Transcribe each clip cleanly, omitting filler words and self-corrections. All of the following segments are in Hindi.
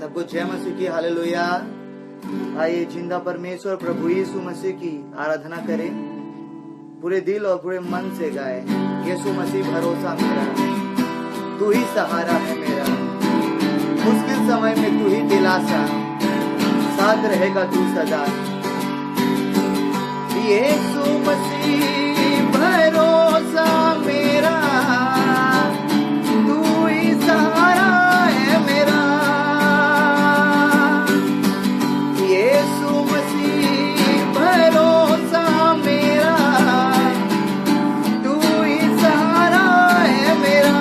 सबको जय मसीह की हालेलुया। आइए जिंदा परमेश्वर प्रभु यीशु मसीह की आराधना करें, पूरे दिल और पूरे मन से गाए। यीशु मसीह भरोसा मेरा, तू ही सहारा है मेरा, मुश्किल समय में तू ही दिलासा, साथ रहेगा तू सदा। यीशु मसीह भरोसा मेरा, तू ही सहारा है मेरा। यीशु मसीह भरोसा मेरा, तू ही सहारा है मेरा।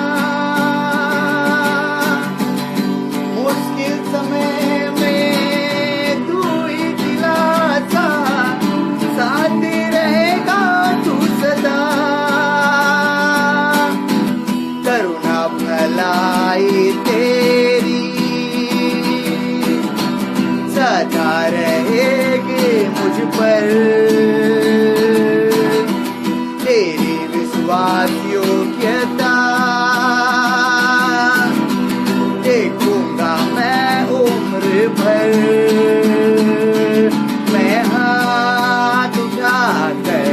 मुश्किल समय में तू ही दिलासा, साथ रहेगा तू सदा। करुणा भलाई तेरी सदा रहेगी मुझ पर, तेरी विश्वास योग्यता देखूंगा मैं उम्र भर। मैं हाथ उठाकर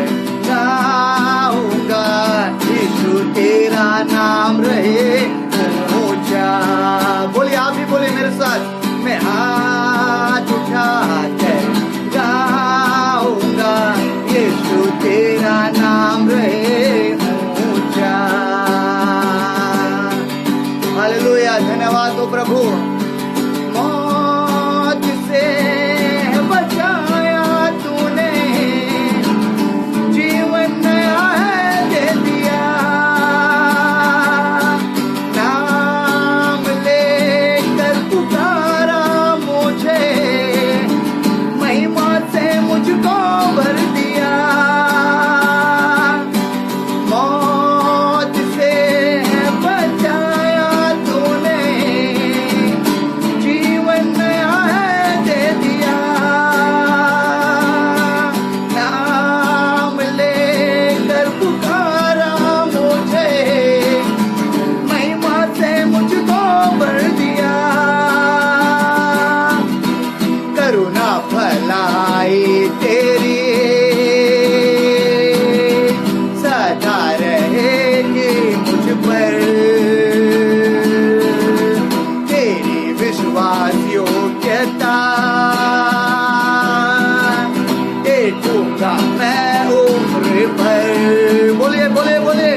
गाऊंगा, यीशु तेरा नाम रहे ऊंचा। बोलिए, आप भी बोलिए मेरे साथ। मैं हाथ उठाकर गाऊंगा, यीशु तेरा नाम रहे ऊंचा। हालेलुया, धन्यवाद हो प्रभु। मौत से बचाया तूने, जीवन नया है दे दिया। नाम लेकर पुकारा मुझे, महिमा से मुझको भर दिया। मौत से बचाया तूने, जीवन नया है दे दिया। नाम लेकर पुकारा मुझे, महिमा से मुझको भर दिया। करुणा भलाई तेरी सदा रहेगी मुझ पर, तेरी विश्वास योग्यता देखूंगा मैं उम्र भर। बोलिए बोलिए बोलिए।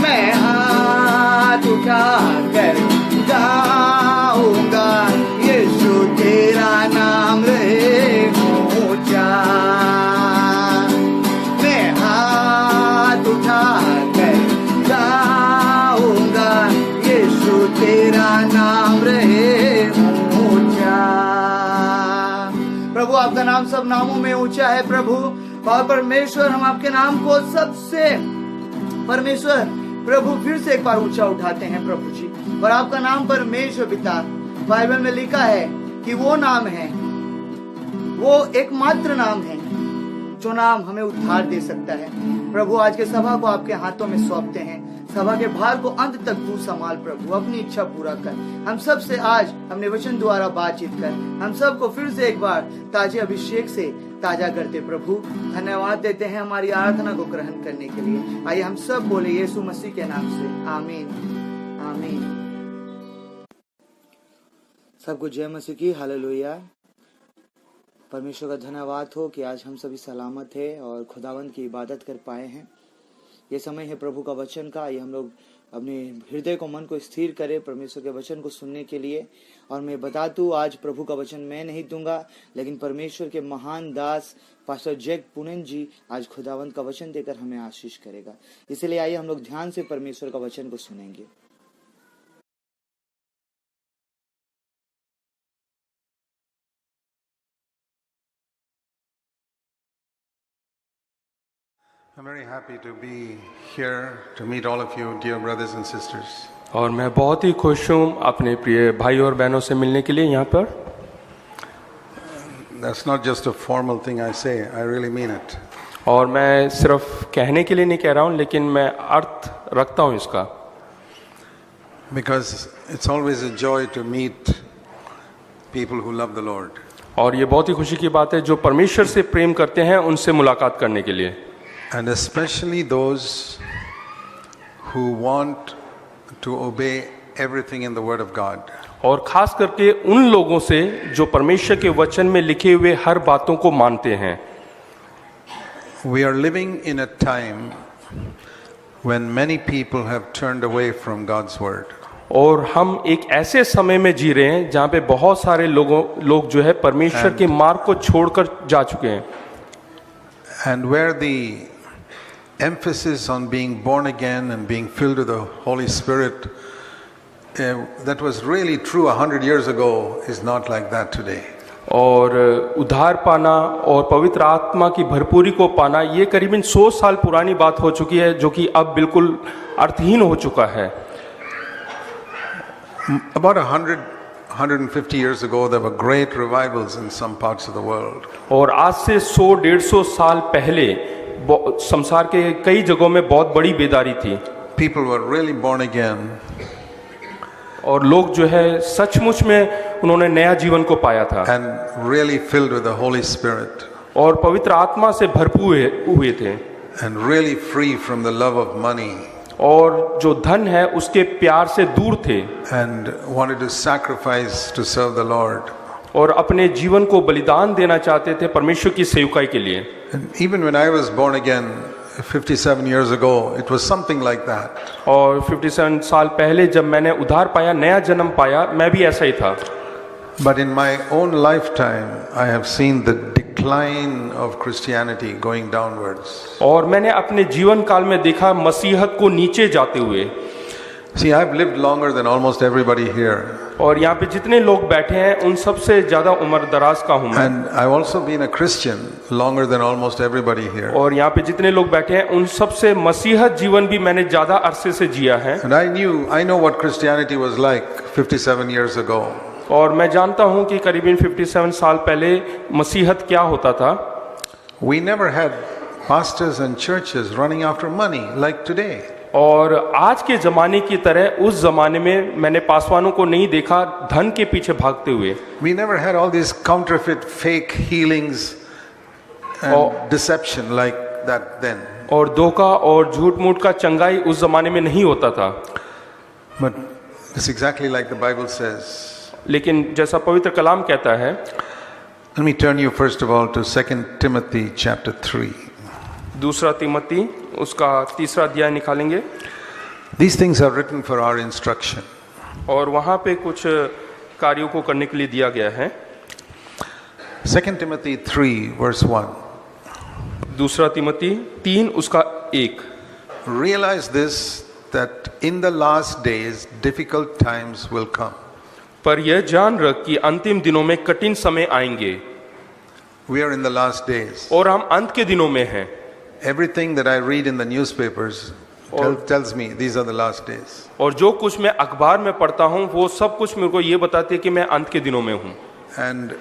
मैं हाथ उठाकर गाऊंगा, यीशु तेरा नाम रहे ऊंचा। मैं हाथ उठाकर गाऊंगा, यीशु तेरा नाम रहे ऊंचा। प्रभु आपका नाम सब नामों में ऊंचा है प्रभु। और परमेश्वर, हम आपके नाम को सबसे परमेश्वर प्रभु फिर से एक बार ऊंचा उठाते हैं प्रभु जी। और आपका नाम परमेश्वर पिता, बाइबल में लिखा है कि वो नाम है, वो एकमात्र नाम है जो नाम हमें उद्धार दे सकता है। प्रभु आज के सभा को आपके हाथों में सौंपते हैं। सभा के भार को अंत तक तू संभाल प्रभु, अपनी इच्छा पूरा कर। हम सब से आज अपने वचन द्वारा बातचीत कर, हम सबको फिर से एक बार ताजे अभिषेक से ताजा करते प्रभु। धन्यवाद देते हैं हमारी आराधना को ग्रहण करने के लिए। आइए हम सब बोले यीशु मसीह के नाम से आमीन आमीन। सबको जय मसीह की हालेलुया। परमेश्वर का धन्यवाद हो कि आज हम सभी सलामत है और खुदावंद की इबादत कर पाए हैं। ये समय है प्रभु का वचन का। ये हम लोग अपने हृदय को, मन को स्थिर करें परमेश्वर के वचन को सुनने के लिए। और मैं बता दूं, आज प्रभु का वचन मैं नहीं दूंगा, लेकिन परमेश्वर के महान दास पास्टर जैक पुनन जी आज खुदावंद का वचन देकर हमें आशीष करेगा। इसलिए आइए हम लोग ध्यान से परमेश्वर का वचन को सुनेंगे। I'm very happy to be here to meet all of you, dear brothers and sisters. और मैं बहुत ही खुश हूँ अपने प्रिय भाई और बहनों से मिलने के लिए यहाँ पर। That's not just a formal thing I say, I really mean it. और मैं सिर्फ कहने के लिए नहीं कह रहा हूँ, लेकिन मैं अर्थ रखता हूँ इसका। Because it's always a joy to meet people who love the Lord. और ये बहुत ही खुशी की बात है जो परमेश्वर से प्रेम करते हैं उनसे मुलाकात करने के लिए, And especially those who want to obey everything in the Word of God. और खास करके उन लोगों से जो परमेश्वर के वचन में लिखे हुए हर बातों को मानते हैं। We are living in a time when many people have turned away from God's Word. और हम एक ऐसे समय में जी रहे हैं जहाँ पे बहुत सारे लोग जो है परमेश्वर के मार्ग को छोड़कर जा चुके हैं। And where the emphasis on being born again and being filled with the Holy Spirit, that was really true 100 years ago, is not like that today. और उद्धार पाना और पवित्र आत्मा की भरपूरी को पाना ये करीबन 100 साल पुरानी बात हो चुकी है, जो कि अब बिल्कुल अर्थहीन हो चुका है। About 150 years ago, there were great revivals in some parts of the world. और आज से 100-150 साल पहले संसार के कई जगहों में बहुत बड़ी बेदारी थी। People were really born again. और लोग जो है सचमुच में उन्होंने नया जीवन को पाया था And really filled with the Holy Spirit. और पवित्र आत्मा से भरपूर हुए थे And really free from the love of money. और जो धन है उसके प्यार से दूर थे And wanted to sacrifice to serve the Lord. और अपने जीवन को बलिदान देना चाहते थे परमेश्वर की सेवकाई के लिए। And even when I was born again 57 years ago, it was something like that. और 57 साल पहले जब मैंने उद्धार पाया, नया जन्म पाया, मैं भी ऐसा ही था। But in my own lifetime, I have seen the decline of Christianity going downwards. और मैंने अपने जीवन काल में देखा मसीहत को नीचे जाते हुए। See, I've lived longer than almost everybody here. और यहाँ पे जितने लोग बैठे हैं उन सबसे ज्यादा उम्र दराज का हूँ मैं। And I've also been a Christian longer than almost everybody here. और यहाँ पे जितने लोग बैठे हैं उन सबसे मसीहत जीवन भी मैंने ज्यादा अरसे से जिया है। And I know what Christianity was like 57 years ago. और मैं जानता हूँ कि करीबन 57 साल पहले मसीहत क्या होता था। We never had pastors and churches running after money like today. और आज के ज़माने की तरह उस ज़माने में मैंने पासवानों को नहीं देखा धन के पीछे भागते हुए। We never had all these counterfeit fake healings and deception like that then. और धोखा और झूठ मूठ का चंगाई उस ज़माने में नहीं होता था। But it's exactly like the Bible says. लेकिन जैसा पवित्र कलाम कहता है, Let me turn you first of all to 2 Timothy chapter 3. दूसरा तिमोथी उसका 3 अध्याय निकालेंगे। These things are written for our instruction. और वहाँ पे कुछ कार्यों को करने के लिए दिया गया है। 2 Timothy 3 verse 1. दूसरा तिमोथी 3 उसका 1। Realize this, that in the last days difficult times will come. पर यह जान रख कि अंतिम दिनों में कठिन समय आएंगे। We are in the last days. और हम अंत के दिनों में हैं। Everything that I read in the newspapers tells me these are the last days. और जो कुछ मैं अखबार में पढ़ता हूँ वो सब कुछ मेरे को ये बताते हैं कि मैं अंत के दिनों में हूँ। And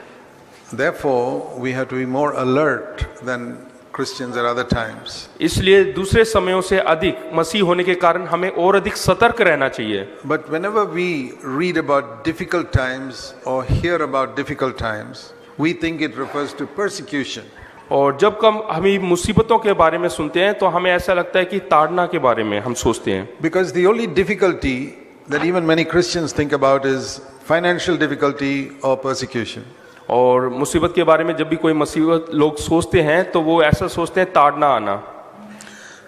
therefore we have to be more alert than Christians at other times. इसलिए दूसरे समयों से अधिक मसीह होने के कारण हमें और अधिक सतर्क रहना चाहिए। But whenever we read about difficult times or hear about difficult times, we think it refers to persecution. और जब हम मुसीबतों के बारे में सुनते हैं तो हमें ऐसा लगता है कि ताड़ना के बारे में हम सोचते हैं। Because the only difficulty that even many Christians think about is financial difficulty or persecution. और मुसीबत के बारे में जब भी कोई मुसीबत लोग सोचते हैं तो वो ऐसा सोचते हैं ताड़ना आना।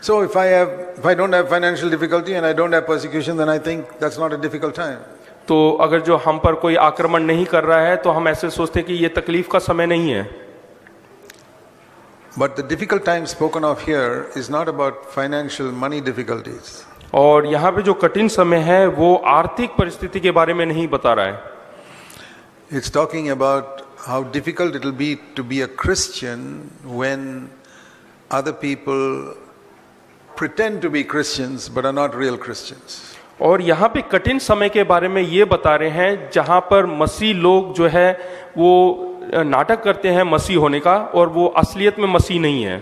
So if I don't have financial difficulty and I don't have persecution, then I think that's not a difficult time. तो अगर जो हम पर कोई आक्रमण नहीं कर रहा है तो हम ऐसे सोचते हैं कि ये तकलीफ का समय नहीं है। But the difficult time spoken of here is not about financial money difficulties. और यहाँ पे जो कठिन समय है वो आर्थिक परिस्थिति के बारे में नहीं बता रहा है। It's talking about how difficult it will be to be a Christian when other people pretend to be Christians but are not real Christians. और यहाँ पे कठिन समय के बारे में ये बता रहे हैं जहाँ पर मसीह लोग जो है वो नाटक करते हैं मसीह होने का और वो असलियत में मसीह नहीं है।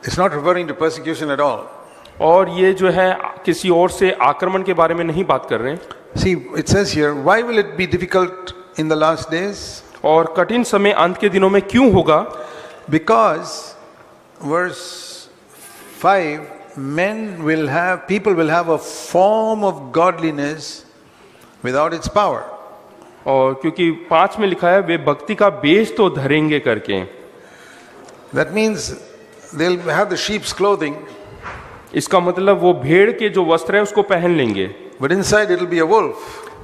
It's not referring to persecution at all. और ये जो है किसी और से आक्रमण के बारे में नहीं बात कर रहे हैं। See, it says here, why will it be difficult in the last days? और कठिन समय अंत के दिनों में क्यों होगा? Because verse 5, people will have a form of godliness without its power. और क्योंकि 5 में लिखा है वे भक्ति का बेश तो धरेंगे करके। That means they'll have the sheep's clothing, इसका मतलब वो भेड़ के जो वस्त्र है उसको पहन लेंगे, but inside it'll be a wolf.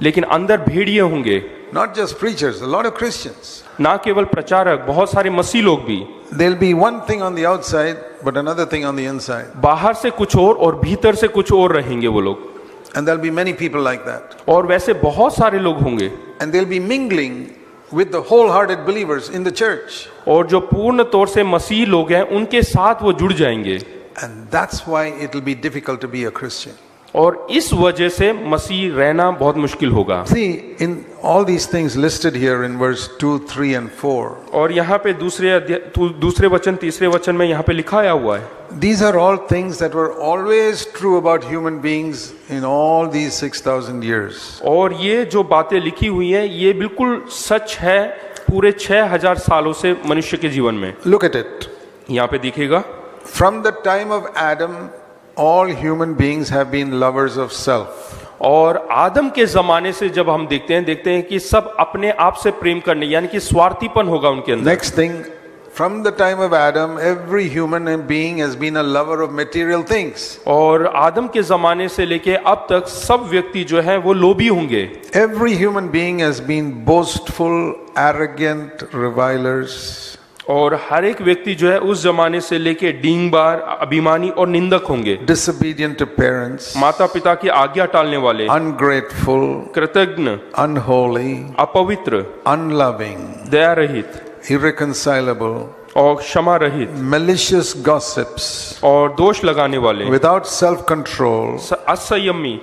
लेकिन अंदर भेड़िए होंगे। Not just preachers, a lot of Christians. ना केवल प्रचारक, बहुत सारे मसीह लोग भी। There'll be one thing on the outside, but another thing on the inside. बाहर से कुछ और भीतर से कुछ और रहेंगे वो लोग। And there'll be many people like that. और वैसे बहुत सारे लोग होंगे। And they'll be mingling with the wholehearted believers in the church. और जो पूर्ण तौर से मसीह लोग हैं उनके साथ वो जुड़ जाएंगे। And that's why it'll be difficult to be a Christian. और इस वजह से मसीह रहना बहुत मुश्किल होगा। See, in all these things listed here in verse 2, 3 and 4. और यहाँ पे दूसरे वचन, तीसरे वचन में यहाँ पे लिखाया हुआ है। These are all things that were always true about human beings in all these 6,000 years. और ये जो बातें लिखी हुई हैं ये बिल्कुल सच है पूरे 6,000 सालों से मनुष्य के जीवन में। Look at it. यहाँ पे दिखेगा, From the time of Adam, all human beings have been lovers of self. और आदम के जमाने से जब हम देखते हैं कि सब अपने आप से प्रेम करने यानी कि स्वार्थीपन होगा उनके अंदर। Next thing, from the time of Adam, every human being has been a lover of material things. और आदम के जमाने से लेके अब तक सब व्यक्ति जो है वो लोभी होंगे। Every human being has been boastful, arrogant, revilers. और हर एक व्यक्ति जो है उस जमाने से लेके डींगबार, अभिमानी और निंदक होंगे। Disobedient to parents. माता पिता की आज्ञा टालने वाले, Ungrateful. कृतज्ञ, Unholy. अपवित्र, Unloving. दया रहित, Irreconcilable. और क्षमा रहित, Malicious gossips. और दोष लगाने वाले, Without self-control. असंयमी,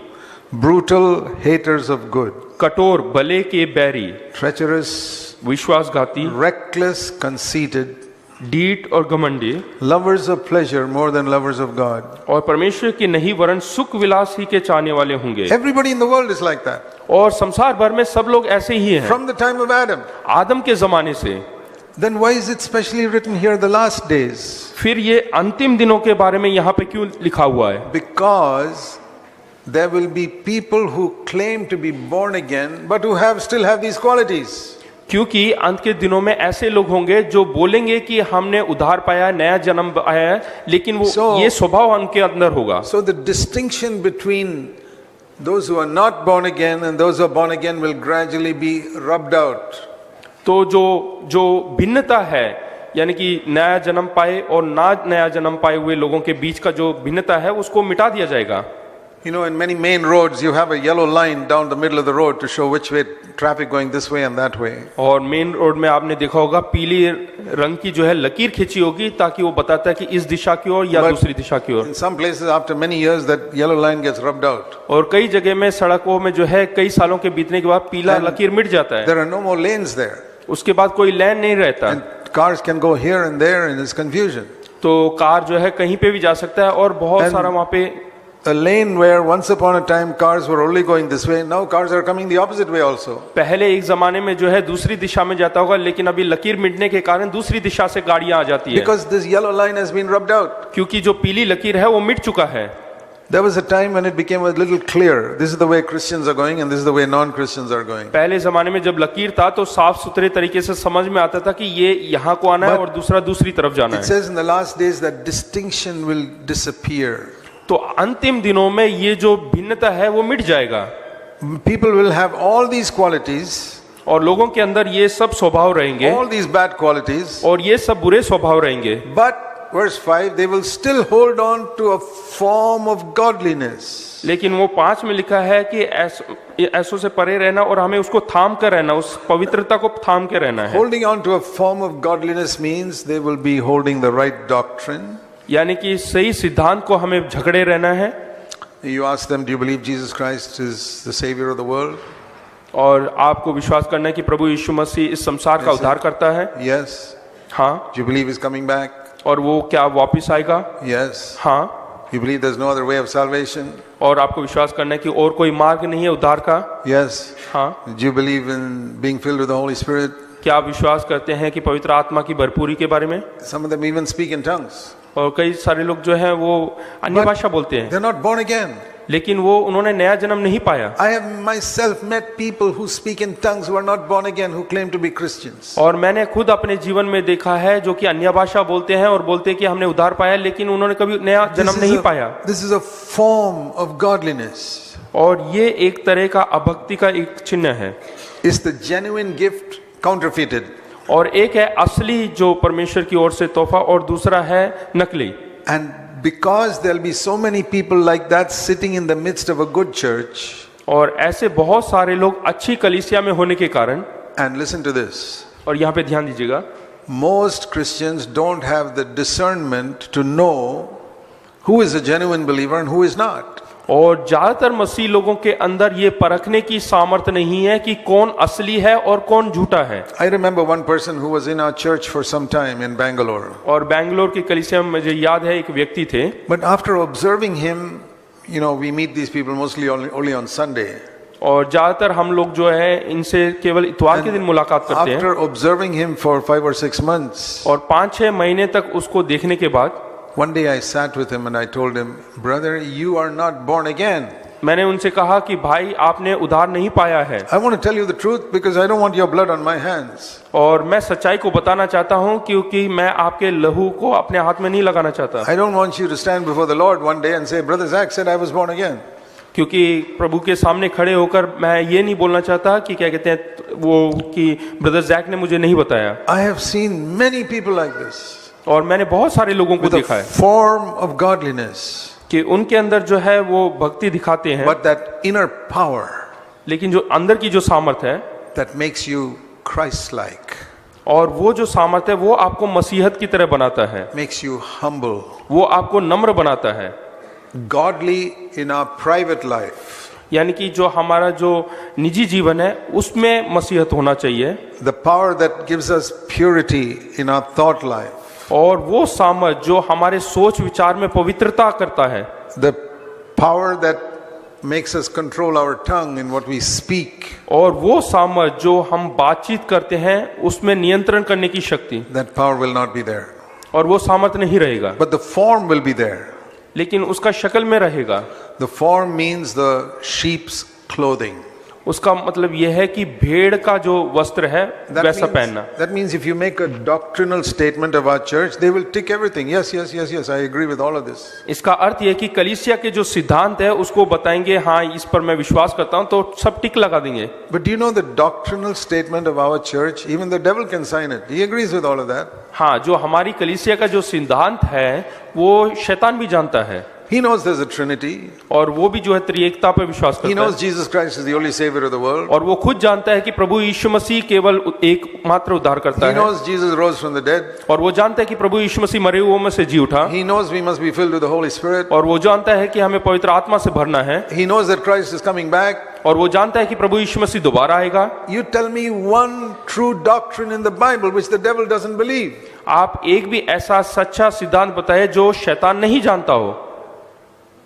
Brutal haters of good. कठोर, भले के बैरी, Treacherous. विश्वासघाती, Reckless, conceited. ढीठ और घमंडी, Lovers of pleasure more than lovers of God. और परमेश्वर की नहीं वरन सुख विलास ही के चाहने वाले होंगे। Everybody in the world is like that. और संसार भर में सब लोग ऐसे ही हैं From the time of Adam. आदम के जमाने से। Then why is it specially written here the last days? फिर ये अंतिम दिनों के बारे में यहाँ पे क्यों लिखा हुआ है? Because there will be people who claim to be born again but who still have these qualities. क्योंकि अंत के दिनों में ऐसे लोग होंगे जो बोलेंगे कि हमने उद्धार पाया, नया जन्म पाया है, लेकिन वो ये स्वभाव उनके अंदर होगा। So the distinction between those who are not born again and those who are born again will gradually be rubbed out. तो जो भिन्नता है यानी कि नया जन्म पाए और ना नया जन्म पाए हुए लोगों के बीच का जो भिन्नता है उसको मिटा दिया जाएगा। You know, in many main roads you have a yellow line down the middle of the road to show which way traffic going this way and that way. और मेन रोड में आपने देखा होगा पीली रंग की जो है लकीर खींची होगी ताकि वो बताता है कि इस दिशा की ओर या दूसरी दिशा की ओर। In some places after many years that yellow line gets rubbed out. और कई जगह में सड़कों में जो है कई सालों के बीतने के बाद पीला लकीर मिट जाता है। There are no more lanes there. उसके बाद कोई लेन नहीं रहता। And cars can go here and there and there's confusion. तो कार जो है कहीं पे भी जा सकता है और बहुत सारा वहाँ पे A lane where once upon a time cars were only going this way, now cars are coming the opposite way also. पहले एक जमाने में जो है दूसरी दिशा में जाता होगा लेकिन अभी लकीर मिटने के कारण दूसरी दिशा से गाड़ियां आ जाती है। Because this yellow line has been rubbed out. क्योंकि जो पीली लकीर है वो मिट चुका है। There was a time when it became a little clear. This is the way Christians are going and this is the way non-Christians are going. पहले जमाने में जब लकीर था तो साफ सुथरे तरीके से समझ में आता था कि ये यहाँ को आना है और दूसरा दूसरी तरफ जाना है। It says in the last days that distinction will disappear. तो अंतिम दिनों में ये जो भिन्नता है वो मिट जाएगा। People will have all these qualities, और लोगों के अंदर ये सब स्वभाव रहेंगे, all these bad qualities, और ये सब बुरे स्वभाव रहेंगे। but verse 5 they will still hold on to a form of godliness. लेकिन वो 5 में लिखा है कि ऐसों से परे रहना और हमें उसको थाम कर रहना, उस पवित्रता को थाम के रहना है। Holding on to a form of godliness means they will be holding the right doctrine. यानी कि सही सिद्धांत को हमें झगड़े रहना है। You ask them, do you believe Jesus Christ is the savior of the world? और आपको विश्वास करना है कि प्रभु यीशु मसीह इस संसार का उद्धार करता है। Yes. हाँ। Do you believe he's coming back? और वो क्या वापस आएगा? Yes. हाँ। You believe there's no other way of salvation? और आपको विश्वास करना है कि और कोई मार्ग नहीं है उद्धार का? Yes. हाँ। Do you believe in being filled with the Holy Spirit? क्या आप विश्वास करते हैं कि पवित्र आत्मा की भरपूरी के बारे में? Some of them even speak in tongues. और कई सारे लोग जो हैं वो अन्य भाषा बोलते हैं, They're not born again. लेकिन वो उन्होंने नया जन्म नहीं पाया। I have myself met people who speak in tongues who are not born again, who claim to be Christians. और मैंने खुद अपने जीवन में देखा है जो कि अन्य भाषा बोलते हैं और बोलते हैं कि हमने उद्धार पाया, लेकिन उन्होंने कभी नया जन्म नहीं पाया। This is a form of godliness. और ये एक तरह का अभक्ति का एक चिन्ह है। Is the genuine gift counterfeited? और एक है असली जो परमेश्वर की ओर से तोहफा, और दूसरा है नकली। And because there'll be so many people like that sitting in the midst of a good church, और ऐसे बहुत सारे लोग अच्छी कलीसिया में होने के कारण, and listen to this, और यहाँ पे ध्यान दीजिएगा, most Christians don't have the discernment to know who is a genuine believer and who is not. और ज्यादातर मसीह लोगों के अंदर ये परखने की सामर्थ्य नहीं है कि कौन असली है और कौन झूठा है। I remember one person who was in our church for some time in Bangalore. और बैंगलोर की कलीसिया में मुझे याद है एक व्यक्ति थे, But after observing him, you know, we meet these people mostly only on Sunday. और ज्यादातर हम लोग जो है इनसे केवल इतवार के दिन मुलाकात करते हैं। After observing him for 5 or 6 months, और 5-6 महीने तक उसको देखने के बाद one day I sat with him and I told him, brother, you are not born again. मैंने उनसे कहा कि भाई आपने उद्धार नहीं पाया है। I want to tell you the truth because I don't want your blood on my hands. और मैं सच्चाई को बताना चाहता हूँ क्योंकि मैं आपके लहू को अपने हाथ में नहीं लगाना चाहता। I don't want you to stand before the Lord one day and say, brother Zach said I was born again. क्योंकि प्रभु के सामने खड़े होकर मैं ये नहीं बोलना चाहता कि क्या कहते हैं वो कि ब्रदर जैक ने मुझे नहीं बताया। I have seen many people like this. और मैंने बहुत सारे लोगों को With a देखा है form of godliness, कि उनके अंदर जो है वो भक्ति दिखाते हैं, but that inner power लेकिन जो अंदर की जो सामर्थ है, that makes you Christ-like, और वो जो सामर्थ है वो आपको मसीहत की तरह बनाता है, makes you humble, वो आपको नम्र बनाता है। godly in our private life. यानी कि जो हमारा जो निजी जीवन है उसमें मसीहत होना चाहिए, The power that gives us purity in our thought life. और वो सामर्थ जो हमारे सोच विचार में पवित्रता करता है, The power that makes us control our tongue in what we speak. और वो सामर्थ जो हम बातचीत करते हैं उसमें नियंत्रण करने की शक्ति, That power will not be there. और वो सामर्थ नहीं रहेगा, But the form will be there. लेकिन उसका शक्ल में रहेगा। The form means the sheep's clothing. उसका मतलब यह है कि भेड़ का जो वस्त्र है वैसा पहनना। That means if you make a doctrinal statement of our church, they will tick everything. Yes, yes, yes, yes, I agree with all of this. इसका अर्थ यह कि कलीसिया के जो सिद्धांत है उसको बताएंगे, हाँ इस पर मैं विश्वास करता हूं, तो सब टिक लगा देंगे। But do you know the doctrinal statement of our church? Even the devil can sign it. He agrees with all of that. हाँ, जो हमारी कलीसिया का जो सिद्धांत है वो शैतान भी जानता है, He knows there's a Trinity. और वो भी जो है त्रिएकता पर विश्वास He करता knows है, Jesus Christ is the only Savior of the world. और वो खुद जानता है कि प्रभु यीशु मसीह केवल एकमात्र उद्धार करता He है, knows Jesus rose from the dead. और वो जानता है कि प्रभु यीशु मसीह मरे हुओं में से जी उठा, He knows we must be filled with the Holy Spirit. और वो जानता है कि हमें पवित्र आत्मा से भरना है, He knows that Christ is coming back. और वो जानता है कि प्रभु यीशु मसीह दोबारा आएगा। You tell me one true doctrine in the Bible which the devil doesn't believe. आप एक भी ऐसा सच्चा सिद्धांत बताए जो शैतान नहीं जानता हो।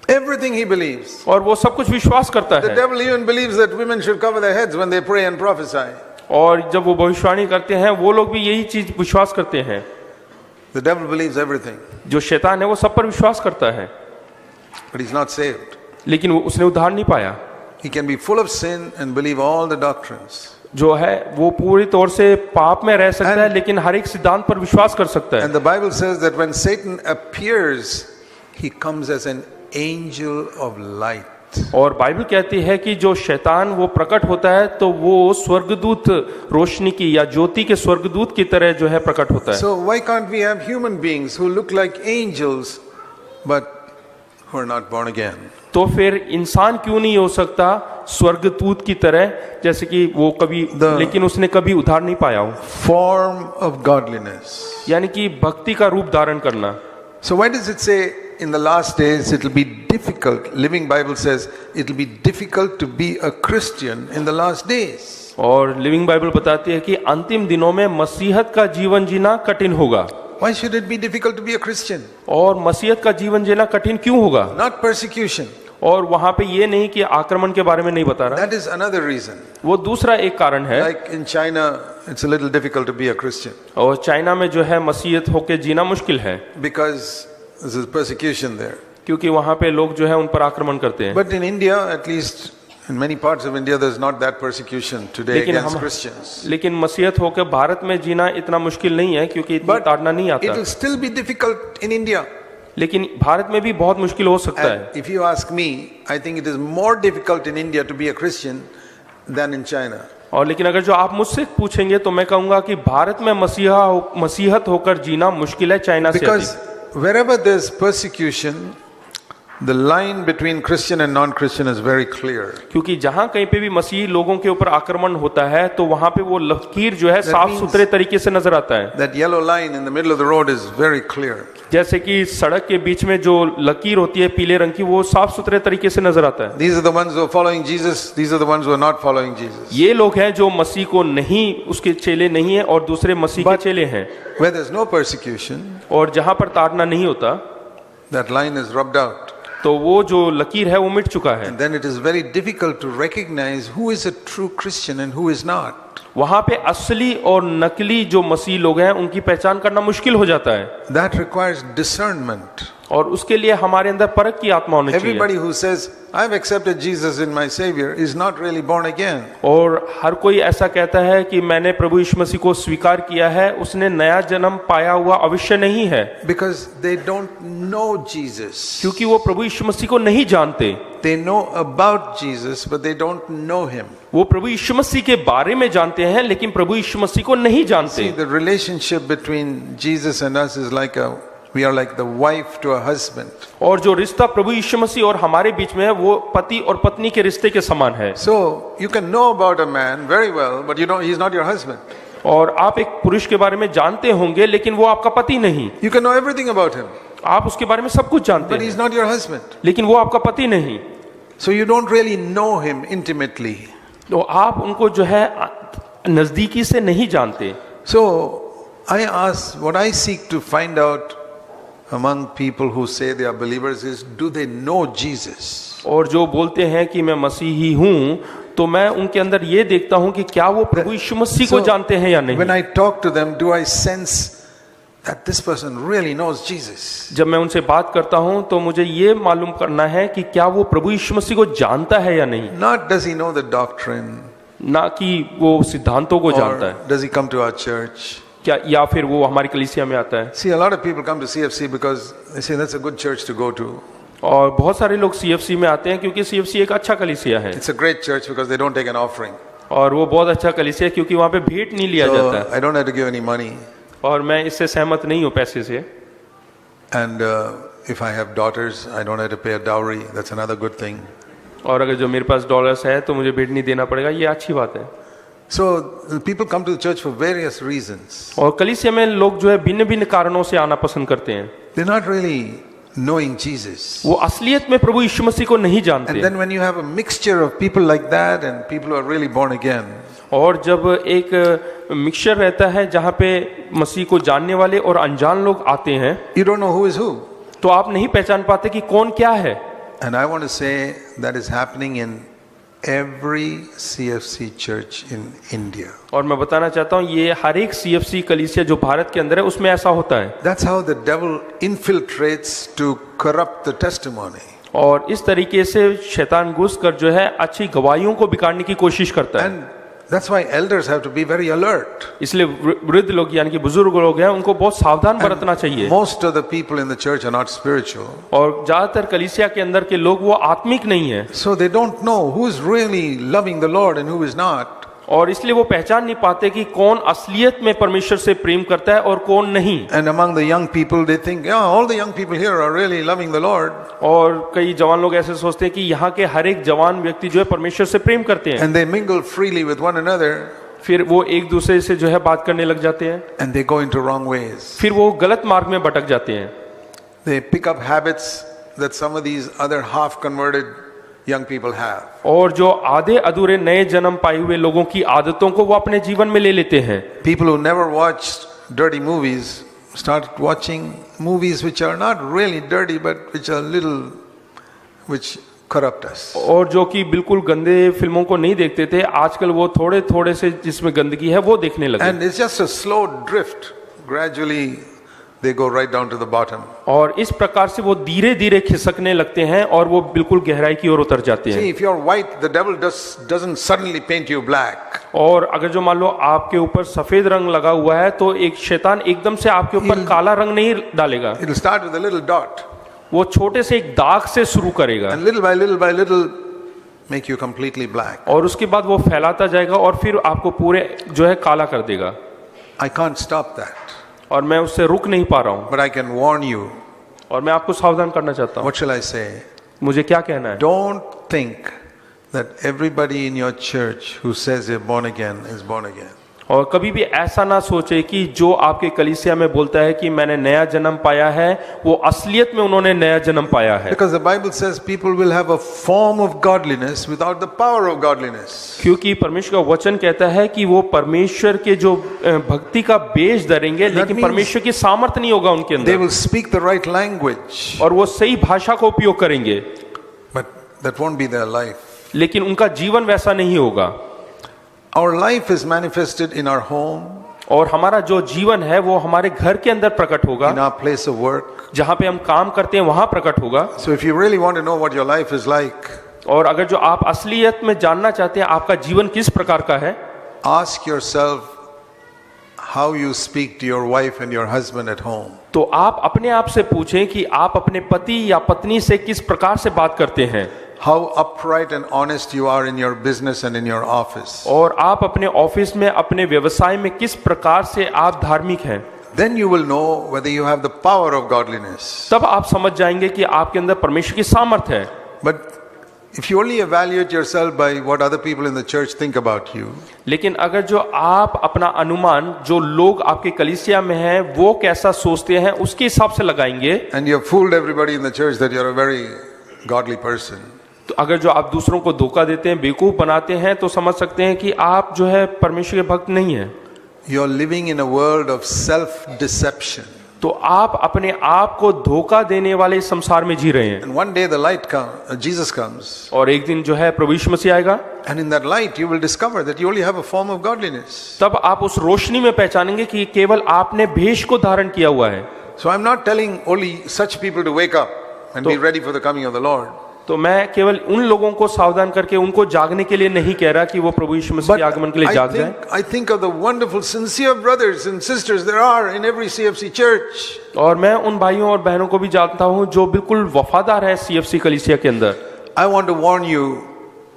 Everything he believes. और वो सब कुछ विश्वास करता The है, devil even believes that women should cover their heads when they pray and prophesy. और जब वो भविष्यवाणी करते हैं वो लोग भी यही चीज विश्वास करते हैं। The devil believes everything, जो शैतान है वो सब पर विश्वास करता है, but he's not saved. लेकिन वो उसने उद्धार नहीं पाया। He can be full of sin and believe all the doctrines. जो है वो पूरी तौर से पाप में रह सकता है, लेकिन हर एक सिद्धांत पर विश्वास कर सकता है। And the Bible says that when Satan appears, he comes as an angel of light. और बाइबल कहती है कि जो शैतान वो प्रकट होता है तो वो स्वर्गदूत रोशनी की या ज्योति के स्वर्गदूत की तरह जो है प्रकट होता है। So why can't we have human beings who look like angels but who are not born again? तो फिर इंसान क्यों नहीं हो सकता स्वर्गदूत की तरह, जैसे कि वो कभी लेकिन उसने कभी उद्धार नहीं पाया हो। Form of godliness. यानी कि भक्ति का रूप धारण करना। So why does it say in the last days it will be difficult? Living Bible says it will be difficult to be a Christian in the last days. और लिविंग बाइबल बताती है कि अंतिम दिनों में मसीहत का जीवन जीना कठिन होगा। Why should it be difficult to be a Christian? और मसीहत का जीवन जीना कठिन क्यों होगा? Not persecution. और वहां पे ये नहीं कि आक्रमण के बारे में नहीं बता रहा, That is another reason. वो दूसरा एक कारण है। Like in China, it's a little difficult to be a Christian और चाइना में जो है मसीहत होके जीना मुश्किल है, because there's persecution there. क्योंकि वहां पे लोग जो है उन पर आक्रमण करते हैं। But in India, at least in many parts of India, there's not that persecution today लेकिन against Christians. लेकिन मसीहत होकर भारत में जीना इतना मुश्किल नहीं है, क्योंकि इतना But ताड़ना नहीं it आता। will still be difficult in India. लेकिन भारत में भी बहुत मुश्किल हो सकता है। And if you ask me, I think it is more difficult in India to be a Christian than in China. और लेकिन अगर जो आप मुझसे पूछेंगे तो मैं कहूंगा कि भारत में मसीहत होकर जीना मुश्किल है चाइना से Because अधिक। wherever there's persecution, the line between Christian and non-Christian is very clear. क्योंकि जहां कहीं पे भी मसीही लोगों के ऊपर आक्रमण होता है तो वहां पे वो लकीर जो है साफ means- सुथरे तरीके से नजर आता है। That yellow line in the middle of the road is very clear. जैसे कि सड़क के बीच में जो लकीर होती है पीले रंग की, वो साफ सुथरे तरीके से नजर आता है। These are the ones who are following Jesus. These are the ones who are not following Jesus. ये लोग हैं जो मसीह को नहीं, उसके चेले नहीं है, और दूसरे मसीह के But- चेले हैं। Where there's no persecution, और जहां पर ताड़ना नहीं होता that line is rubbed out. तो वो जो लकीर है वो मिट चुका है। And then it is very difficult to recognize who is a true Christian and who is not. वहां पे असली और नकली जो मसीह लोग हैं उनकी पहचान करना मुश्किल हो जाता है, That requires discernment. और उसके लिए हमारे अंदर परख की आत्मा होनी चाहिए। Everybody who says, I've accepted Jesus in my Savior, is not really born again. और हर कोई ऐसा कहता है कि मैंने प्रभु यीशु मसीह को स्वीकार किया है, उसने नया जन्म पाया हुआ अवश्य नहीं है, Because they don't know Jesus. क्योंकि वो प्रभु यीशु मसीह को नहीं जानते। They know about Jesus, but they don't know Him. वो प्रभु यीशु मसीह के बारे में जानते हैं लेकिन प्रभु यीशु मसीह को नहीं See, जानते। the relationship between Jesus and us is we are like the wife to a husband. और जो रिश्ता प्रभु यीशु मसीह और हमारे बीच में है वो पति और पत्नी के रिश्ते के समान है। So, you can know about a man very well, but you know he's not your husband. और आप एक पुरुष के बारे में जानते होंगे लेकिन वो आपका पति नहीं। You can know everything about him, आप उसके बारे में सब कुछ जानते but he's हैं not your husband. लेकिन वो आपका पति नहीं। So, you don't really know him intimately. तो आप उनको जो है नजदीकी से नहीं जानते। So, what I seek to find out among people who say they are believers is, do they know Jesus? और जो बोलते हैं कि मैं मसीही हूँ, तो मैं उनके अंदर ये देखता हूँ कि क्या वो प्रभु यीशु मसीह को जानते हैं या नहीं। When I talk to them, do I sense that this person really knows Jesus? जब मैं उनसे बात करता हूँ तो मुझे ये मालूम करना है कि क्या वो प्रभु यीशु मसीह को जानता है या नहीं। Not does he know the doctrine, ना कि वो सिद्धांतों को जानता or है, does he come to our church? क्या या फिर वो हमारी कलीसिया में आता है। See, a lot of people come to CFC because they say that's a good church to go to. और बहुत सारे लोग CFC में आते हैं क्योंकि CFC एक अच्छा कलीसिया है, It's a great church because they don't take an offering. और वो बहुत अच्छा कलीसिया है क्योंकि वहाँ पे भेंट नहीं लिया So जाता है। I don't have to give any money. और मैं इससे सहमत नहीं हूँ पैसे से। And if I have daughters, I don't have to pay a dowry. That's another good thing. और अगर जो मेरे पास डॉलर्स है तो मुझे भेंट नहीं देना पड़ेगा, ये अच्छी बात है। So people come to the church for various reasons. और कलीसिया में लोग जो है भिन्न भिन्न कारणों से आना पसंद करते हैं। They're not really knowing Jesus. वो असलियत में प्रभु यीशु मसीह को नहीं And जानते। then when you have a mixture of people like that and people who are really born again, और जब एक मिक्सचर रहता है जहाँ पे मसीह को जानने वाले और अनजान लोग आते हैं, you don't know who is who. तो आप नहीं पहचान पाते कि कौन क्या है। And I want to say that is happening in every CFC church in India. और मैं बताना चाहता हूँ ये हर एक CFC कलीसिया जो भारत के अंदर है उसमें ऐसा होता है। That's how the devil infiltrates to corrupt the testimony. और इस तरीके से शैतान घुस कर जो है अच्छी गवाहियों को बिगाड़ने की कोशिश करता है। And that's why elders have to be very alert. इसलिए वृद्ध लोग यानी कि बुजुर्ग लोग हैं उनको बहुत सावधान बरतना चाहिए। Most of the people in the church are not spiritual. और ज्यादातर कलीसिया के अंदर के लोग वो आत्मिक नहीं है, So they don't know who is really loving the Lord and who is not. और इसलिए वो पहचान नहीं पाते कि कौन असलियत में परमेश्वर से प्रेम करता है और कौन नहीं। And among the young people, they think, yeah, all the young people here are really loving the Lord. और कई जवान लोग ऐसे सोचते हैं कि यहाँ के हर एक जवान व्यक्ति जो है परमेश्वर से प्रेम करते हैं। And they mingle freely with one another. फिर वो एक दूसरे से जो है बात करने लग जाते हैं, And they go into wrong ways. फिर वो गलत मार्ग में भटक जाते हैं। They pick up habits that some of these other half-converted young people have. और जो आधे अधूरे नए जन्म पाए हुए लोगों की आदतों को वो अपने जीवन में ले लेते हैं। People who never watched dirty movies start watching movies which are not really dirty but which are which corrupt us. और जो कि बिल्कुल गंदे फिल्मों को नहीं देखते थे, आजकल वो थोड़े थोड़े से जिसमें गंदगी है वो देखने लगे। And it's just a slow drift. Gradually they go right down to the bottom. और इस प्रकार से वो धीरे धीरे खिसकने लगते हैं और वो बिल्कुल गहराई की ओर उतर जाते हैं। See, if you're white, the devil doesn't suddenly paint you black. और अगर जो मान लो आपके ऊपर सफेद रंग लगा हुआ है तो एक शैतान एकदम से आपके ऊपर काला रंग नहीं डालेगा। It'll start with a little dot. वो छोटे से एक दाग से शुरू करेगा And little by little make you completely black. और उसके बाद वो फैलाता जाएगा और फिर आपको पूरे जो है काला कर देगा। I can't stop that. और मैं उससे रुक नहीं पा रहा हूँ, But I can warn you. और मैं आपको सावधान करना चाहता हूँ। What shall I say? मुझे क्या कहना है? Don't think that everybody in your church who says they're born again is born again. और कभी भी ऐसा ना सोचे कि जो आपके कलीसिया में बोलता है कि मैंने नया जन्म पाया है, वो असलियत में उन्होंने नया जन्म पाया है। Because the Bible says people will have a form of godliness without the power of godliness. क्योंकि परमेश्वर का वचन कहता है कि वो परमेश्वर के जो भक्ति का बेज धरेंगे, लेकिन परमेश्वर की सामर्थ्य नहीं होगा उनके They अंदर, will speak the right language, और वो सही भाषा का उपयोग करेंगे, but that won't be their life. लेकिन उनका जीवन वैसा नहीं होगा। Our life is manifested in our home, और हमारा जो जीवन है वो हमारे घर के अंदर प्रकट होगा, in our place of work. जहाँ पे हम काम करते हैं वहां प्रकट होगा। So if you really want to know what your life is like, और अगर जो आप असलियत में जानना चाहते हैं आपका जीवन किस प्रकार का है, ask yourself how you speak to your wife and your husband at home. तो आप अपने आप से पूछें कि आप अपने पति या पत्नी से किस प्रकार से बात करते हैं, How upright and honest you are in your business and in your office. और आप अपने ऑफिस में अपने व्यवसाय में किस प्रकार से आप धार्मिक हैं। Then you will know whether you have the power of godliness. तब आप समझ जाएंगे कि आपके अंदर परमेश्वर की सामर्थ है। But if you only evaluate yourself by what other people in the church think about you, लेकिन अगर जो आप अपना अनुमान जो लोग आपके कलीसिया में हैं वो कैसा सोचते हैं उसके हिसाब से लगाएंगे, and you have fooled everybody in the church that you're a very godly person, तो अगर जो आप दूसरों को धोखा देते हैं, बेवकूफ बनाते हैं, तो समझ सकते हैं कि आप जो है परमेश्वर के भक्त नहीं है। you're living in a world of self-deception. तो आप अपने आप को धोखा देने वाले संसार में जी रहे हैं। And one day the light Jesus comes. और एक दिन जो है प्रभु यीशु मसीह आएगा, And in that light you will discover that you only have a form of godliness. तब आप उस रोशनी में पहचानेंगे कि केवल आपने भेष को धारण किया हुआ है। So I'm not telling only such people to wake up and be ready for the coming of the Lord. तो मैं केवल उन लोगों को सावधान करके उनको जागने के लिए नहीं कह रहा कि वो प्रभु यीशु मसीह के आगमन के लिए जाग जाएं। I think of the wonderful sincere brothers and sisters there are in every CFC church. और मैं उन भाइयों और बहनों को भी जानता हूं जो बिल्कुल वफादार है CFC कलीसिया के अंदर। I want to warn you,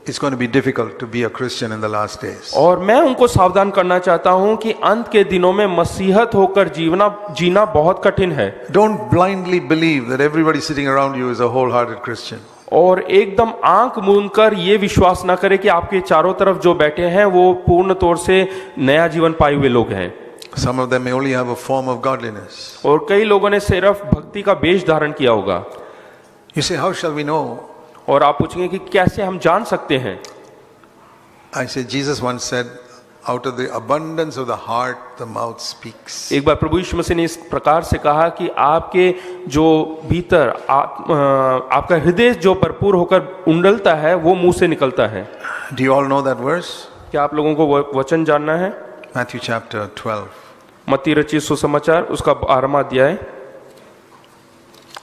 it's going to be difficult to be a Christian in the last days. और मैं उनको सावधान करना चाहता हूं कि अंत के दिनों में मसीहत होकर जीना बहुत कठिन है। Don't blindly believe that everybody sitting around you is a wholehearted Christian. और एकदम आंख मूंद कर ये विश्वास ना करें कि आपके चारों तरफ जो बैठे हैं वो पूर्ण तौर से नया जीवन पाए हुए लोग हैं। Some of them may only have a form of godliness. और कई लोगों ने सिर्फ भक्ति का वेश धारण किया होगा। You say, how shall we know? और आप पूछेंगे कि कैसे हम जान सकते हैं? I say, Jesus once said, out of the abundance of the heart the mouth speaks. एक बार प्रभु यीशु मसीह ने इस प्रकार से कहा कि आपके जो भीतर आपका हृदय जो भरपूर होकर उंडलता है वो मुंह से निकलता है। Do you all know that verse? क्या आप लोगों को वचन जानना है? Matthew chapter 12. मत्ती रचित सुसमाचार उसका 12वां अध्याय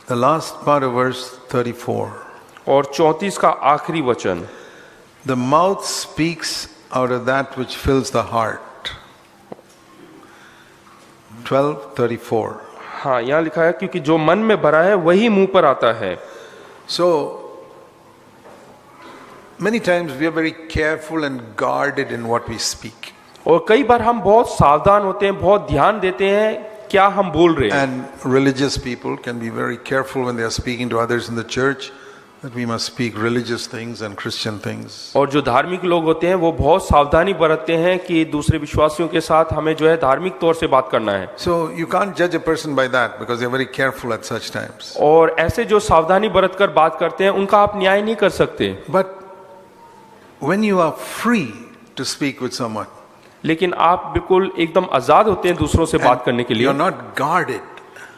The last part of verse 34. और 34 का आखिरी वचन। The mouth speaks out of that which fills the heart. 12:34. हाँ, यहाँ लिखा है क्योंकि जो मन में भरा है वही मुंह पर आता है। So many times we are very careful and guarded in what we speak. और कई बार हम बहुत सावधान होते हैं, बहुत ध्यान देते हैं क्या हम बोल रहे हैं। And religious people can be very careful when they are speaking to others in the church that we must speak religious things and Christian things. और जो धार्मिक लोग होते हैं वो बहुत सावधानी बरतते हैं कि दूसरे विश्वासियों के साथ हमें जो है धार्मिक तौर से बात करना है। So you can't judge a person by that because they are very careful at such times. और ऐसे जो सावधानी बरत कर बात करते हैं उनका आप न्याय नहीं कर सकते। But when you are free to speak with someone, लेकिन आप बिल्कुल एकदम आजाद होते हैं दूसरों से बात करने के लिए। You're not guarded.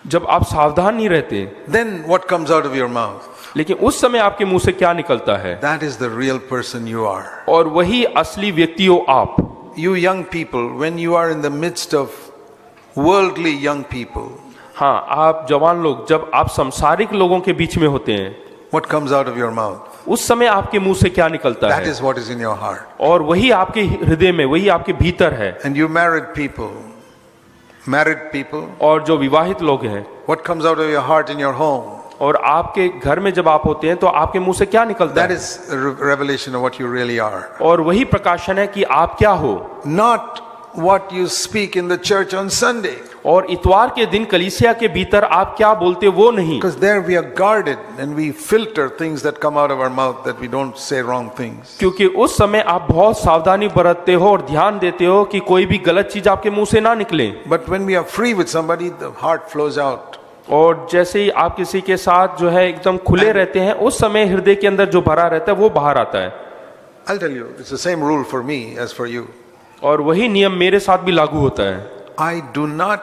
जब आप सावधान नहीं रहते, Then what comes out of your mouth? लेकिन उस समय आपके मुंह से क्या निकलता है, That is the real person you are. और वही असली व्यक्ति हो आप। You young people, when you are in the midst of worldly young people, हाँ, आप जवान लोग जब आप संसारिक लोगों के बीच में होते हैं, what comes out of your mouth? उस समय आपके मुंह से क्या निकलता That है, is what is in your heart. और वही आपके हृदय में, वही आपके भीतर है। And you married people, और जो विवाहित लोग हैं, what comes out of your heart in your home? और आपके घर में जब आप होते हैं तो आपके मुंह से क्या निकलता That है, is a revelation of what you really are. और वही प्रकाशन है कि आप क्या हो। Not what you speak in the church on Sunday. और इतवार के दिन कलीसिया के भीतर आप क्या बोलते हो वो नहीं, Because there we are guarded and we filter things that come out of our mouth that we don't say wrong things. क्योंकि उस समय आप बहुत सावधानी बरतते हो और ध्यान देते हो कि कोई भी गलत चीज आपके मुंह से ना निकले। But when we are free with somebody, the heart flows out. और जैसे ही आप किसी के साथ जो है एकदम खुले रहते हैं, उस समय हृदय के अंदर जो भरा रहता है वो बाहर आता है। I'll tell you, it's the same rule for me as for you. और वही नियम मेरे साथ भी लागू होता है। I do not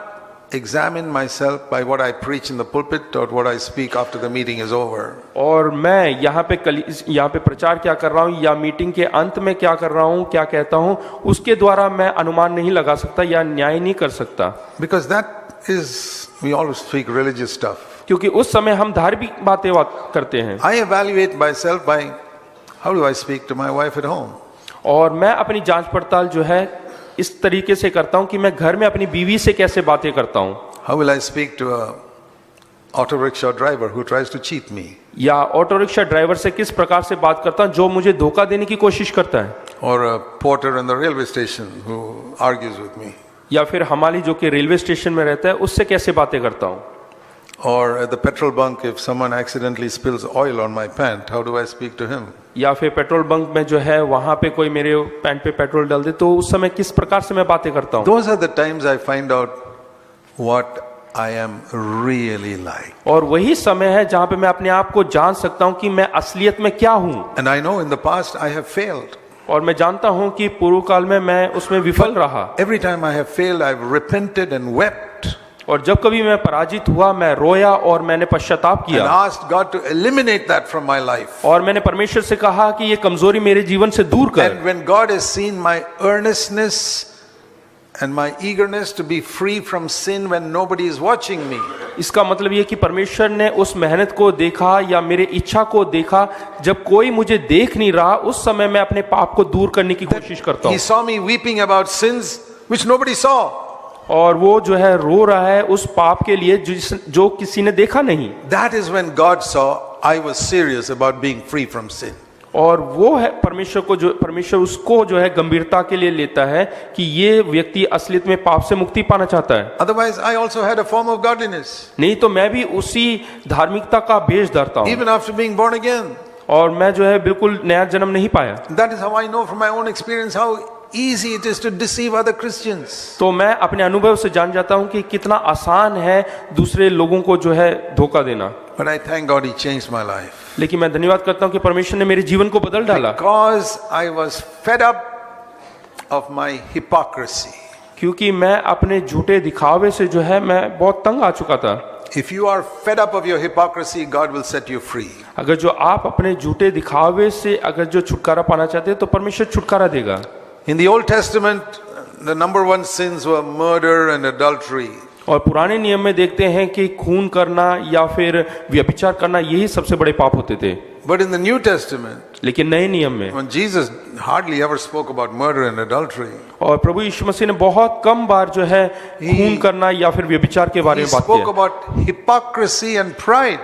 examine myself by what I preach in the pulpit or what I speak after the meeting is over. और मैं यहाँ पे प्रचार क्या कर रहा हूँ या मीटिंग के अंत में क्या कर रहा हूँ, क्या कहता हूँ, उसके द्वारा मैं अनुमान नहीं लगा सकता या न्याय नहीं कर सकता। Because that is, we always speak religious stuff. क्योंकि उस समय हम धार्मिक बातें करते हैं। I evaluate myself by how do I speak to my wife at home. और मैं अपनी जांच पड़ताल जो है इस तरीके से करता हूं कि मैं घर में अपनी बीवी से कैसे बातें करता हूं। How will I speak to a auto rickshaw driver who tries to cheat me? या ऑटो रिक्शा ड्राइवर से किस प्रकार से बात करता हूं जो मुझे धोखा देने की कोशिश करता है। Or a porter in the railway station who argues with me. या फिर हमारी जो कि रेलवे स्टेशन में रहता है उससे कैसे बातें करता हूं। Or at the petrol bunk, if someone accidentally spills oil on my pant, how do I speak to him? या फिर पेट्रोल बंक में जो है वहां पे कोई मेरे पैंट पे पेट्रोल डाल दे तो उस समय किस प्रकार से मैं बातें करता हूं। Those are the times I find out what I am really like. और वही समय है जहां पे मैं अपने आप को जान सकता हूं कि मैं असलियत में क्या हूं। And I know in the past I have failed. और मैं जानता हूं कि पूर्व काल में मैं उसमें विफल रहा। Every time I have failed, I've repented and wept. और जब कभी मैं पराजित हुआ मैं रोया और मैंने पश्चाताप And किया asked God to eliminate that from my life. और मैंने परमेश्वर से कहा कि ये कमजोरी मेरे जीवन से दूर कर। And when God has seen my earnestness and my eagerness to be free from sin when nobody is watching me, इसका मतलब ये कि परमेश्वर ने उस मेहनत को देखा या मेरे इच्छा को देखा जब कोई मुझे देख नहीं रहा, उस समय मैं अपने पाप को दूर करने की कोशिश करता He हूँ। saw me weeping about sins which nobody saw. और वो जो है रो रहा है उस पाप के लिए जो किसी ने देखा नहीं। That is when God saw I was serious about being free from sin. और वो है परमेश्वर उसको जो है गंभीरता के लिए लेता है कि ये व्यक्ति असलियत में पाप से मुक्ति पाना चाहता है। Otherwise, I also had a form of godliness. नहीं तो मैं भी उसी धार्मिकता का भेष धरता हूँ। Even after being born again. और मैं जो है बिल्कुल नया जन्म नहीं पाया। That is how I know from my own experience how easy it is to deceive other Christians. तो मैं अपने अनुभव से जान जाता हूँ कि कितना आसान है दूसरे लोगों को जो है धोखा देना। But I thank God He changed my life. लेकिन मैं धन्यवाद करता हूँ कि परमेश्वर ने मेरे जीवन को बदल डाला। Because I was fed up of my hypocrisy. क्योंकि मैं अपने झूठे दिखावे से जो है मैं बहुत तंग आ चुका था। If you are fed up of your hypocrisy, God will set you free. अगर जो आप अपने झूठे दिखावे से अगर जो छुटकारा पाना चाहते हैं तो परमेश्वर छुटकारा देगा। In the Old Testament, the number one sins were murder and adultery. और पुराने नियम में देखते हैं कि खून करना या फिर व्यभिचार करना यही सबसे बड़े पाप होते थे। But in the New Testament, लेकिन नए नियम में when Jesus hardly ever spoke about murder and adultery, और प्रभु यीशु मसीह ने बहुत कम बार जो है खून करना या फिर व्यभिचार के बारे He में बात spoke की। about hypocrisy and pride.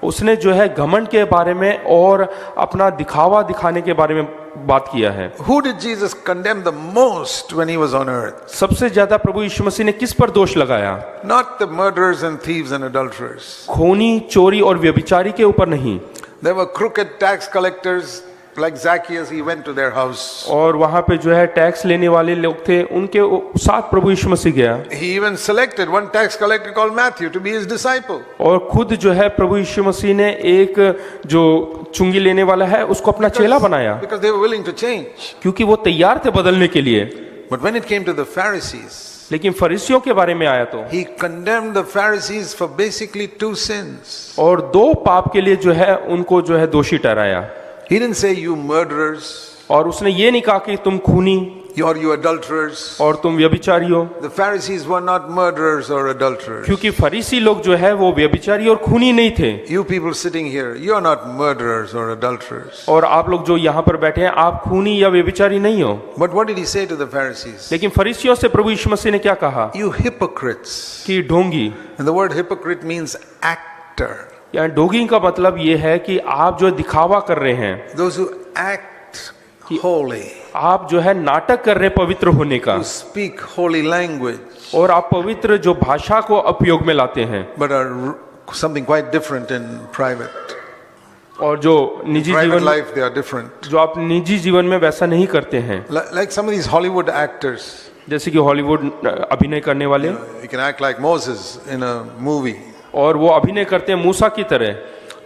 उसने जो है घमंड के बारे में और अपना दिखावा दिखाने के बारे में बात किया है। Who did Jesus condemn the most when He was on earth? सबसे ज्यादा प्रभु यीशु मसीह ने किस पर दोष लगाया? Not the murderers and thieves and adulterers. खूनी, चोरी और व्यभिचारी के ऊपर नहीं। There were crooked tax collectors like Zacchaeus. He went to their house. और वहां पे जो है टैक्स लेने वाले लोग थे, उनके साथ प्रभु यीशु मसीह गया। He even selected one tax collector called Matthew to be his disciple. और खुद जो है प्रभु यीशु मसीह ने एक जो चुंगी लेने वाला है उसको अपना चेला बनाया, Because they were willing to change. क्योंकि वो तैयार थे बदलने के लिए। But when it came to the Pharisees, लेकिन फरीसियों के बारे में आया तो he condemned the Pharisees for basically two sins. और दो पाप के लिए जो है उनको जो है दोषी ठहराया। He didn't say you murderers और उसने ये नहीं कहा कि तुम खूनी or you adulterers. और तुम व्यभिचारी हो, The Pharisees were not murderers or adulterers. क्योंकि फरीसी लोग जो है वो व्यभिचारी और खूनी नहीं थे। You people sitting here, you are not murderers or adulterers. और आप लोग जो यहाँ पर बैठे हैं आप खूनी या व्यभिचारी नहीं हो। But what did he say to the Pharisees? लेकिन फरीसियों से प्रभु यीशु मसीह ने क्या कहा You hypocrites. कि ढोंगी, And the word hypocrite means actor. या ढोंगी का मतलब ये है कि आप जो दिखावा कर रहे हैं, Those who act holy, आप जो है नाटक कर रहे हैं पवित्र होने का, who speak holy language, और आप पवित्र जो भाषा को उपयोग में लाते हैं, but are something quite different in private. और जो निजी Private जीवन life, they are different. जो आप निजी जीवन में वैसा नहीं करते हैं। Like some of these Hollywood actors, जैसे कि हॉलीवुड अभिनय करने वाले, you can act like Moses in a movie, और वो अभिनय करते हैं मूसा की तरह,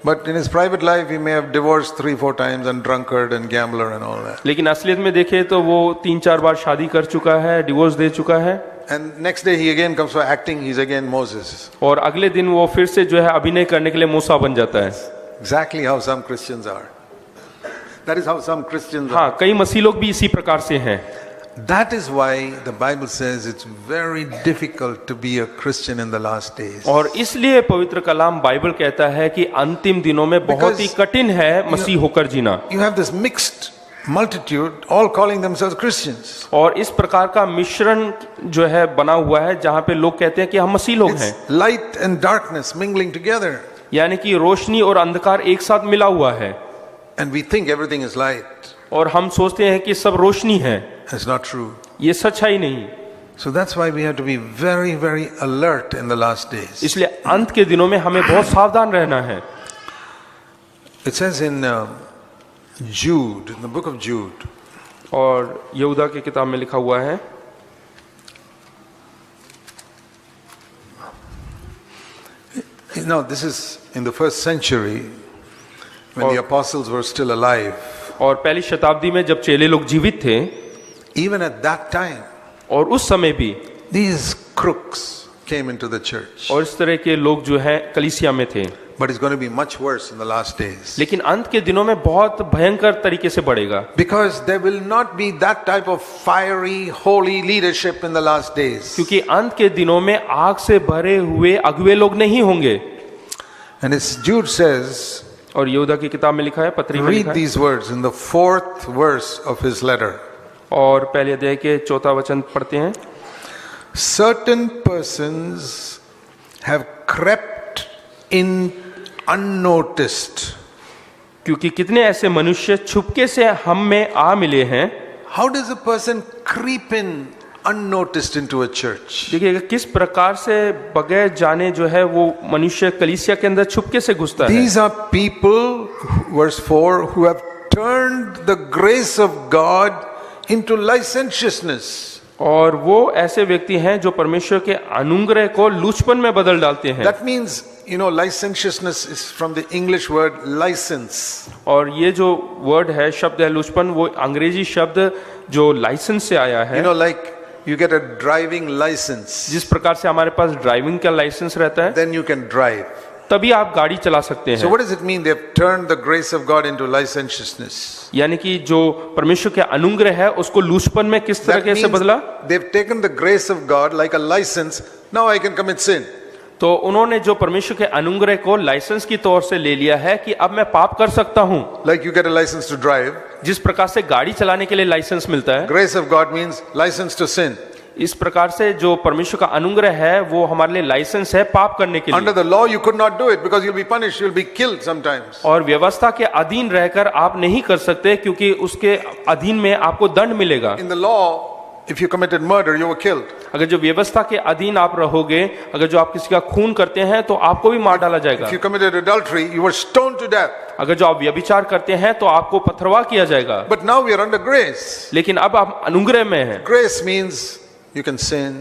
but in his private life he may have divorced 3-4 times and drunkard and gambler and all that. लेकिन असलियत में देखे तो वो 3-4 बार शादी कर चुका है, डिवोर्स दे चुका है, And next day he again comes for acting, he's again Moses. और अगले दिन वो फिर से जो है अभिनय करने के लिए मूसा बन जाता है। Exactly how some Christians are. That is how some Christians are. हाँ, कई मसीह लोग भी इसी प्रकार से हैं। That is why the Bible says it's very difficult to be a Christian in the last days. और इसलिए पवित्र कलाम बाइबल कहता है कि अंतिम दिनों में बहुत ही कठिन है मसीह होकर जीना। You have this mixed multitude all calling themselves Christians. और इस प्रकार का मिश्रण जो है बना हुआ है जहाँ पे लोग कहते हैं कि हम मसीह लोग हैं, It's light and darkness mingling together. यानी कि रोशनी और अंधकार एक साथ मिला हुआ है, And we think everything is light. और हम सोचते हैं कि सब रोशनी है। It's not true. ये सच्चाई नहीं। So that's why we have to be very, very alert in the last days. इसलिए अंत के दिनों में हमें बहुत सावधान रहना है। It says in Jude, in the book of Jude, और यहूदा की किताब में लिखा हुआ है, no, this is in the first century when the apostles were still alive. और पहली शताब्दी में जब चेले लोग जीवित थे, Even at that time, और उस समय भी these crooks came into the church. और इस तरह के लोग जो है कलीसिया में थे। But it's going to be much worse in the last days. लेकिन अंत के दिनों में बहुत भयंकर तरीके से बढ़ेगा, Because there will not be that type of fiery, holy leadership in the last days. क्योंकि अंत के दिनों में आग से भरे हुए अगुवे लोग नहीं होंगे। And it's Jude says, और यहूदा की किताब में लिखा है, पत्री में read लिखा है, these words in the 4th verse of his letter. और पहले अध्याय के 4था वचन पढ़ते हैं। Certain persons have crept in unnoticed. क्योंकि कितने ऐसे मनुष्य छुपके से हम में आ मिले हैं। How does a person creep in unnoticed into a church? देखिए किस प्रकार से बगैर जाने जो है वो मनुष्य कलीसिया के अंदर छुपके से घुसता है। These are people, verse 4, who have turned the grace of God into licentiousness. और वो ऐसे व्यक्ति हैं जो परमेश्वर के अनुग्रह को लूचपन में बदल डालते हैं। That means, you know, licentiousness is from the English word license. और ये जो वर्ड है, शब्द है लूचपन, वो अंग्रेजी शब्द जो लाइसेंस से आया है। You know, like you get a driving license, जिस प्रकार से हमारे पास ड्राइविंग का लाइसेंस रहता है, then you can drive. तभी आप गाड़ी चला सकते So हैं। what does it mean? They've turned the grace of God into licentiousness. यानी कि जो परमेश्वर के अनुग्रह है उसको लूचपन में किस That तरह से means बदला। they've taken the grace of God like a license. Now I can commit sin. तो उन्होंने जो परमेश्वर के अनुग्रह को लाइसेंस की तौर से ले लिया है कि अब मैं पाप कर सकता हूँ। Like you get a license to drive. जिस प्रकार से गाड़ी चलाने के लिए लाइसेंस मिलता है, Grace of God means license to sin. इस प्रकार से जो परमेश्वर का अनुग्रह है वो हमारे लिए लाइसेंस है पाप करने के Under लिए। the law, you could not do it because you'll be punished, you'll be killed sometimes. और व्यवस्था के अधीन रहकर आप नहीं कर सकते क्योंकि उसके अधीन में आपको दंड मिलेगा। In the law, if you committed murder, you were killed. अगर जो व्यवस्था के अधीन आप रहोगे, अगर जो आप किसी का खून करते हैं तो आपको भी मार डाला जाएगा। If you committed adultery, you were stoned to death. अगर जो आप व्यभिचार करते हैं तो आपको पथरवाह किया जाएगा। But now we are under grace. लेकिन अब आप अनुग्रह में हैं। Grace means you can sin.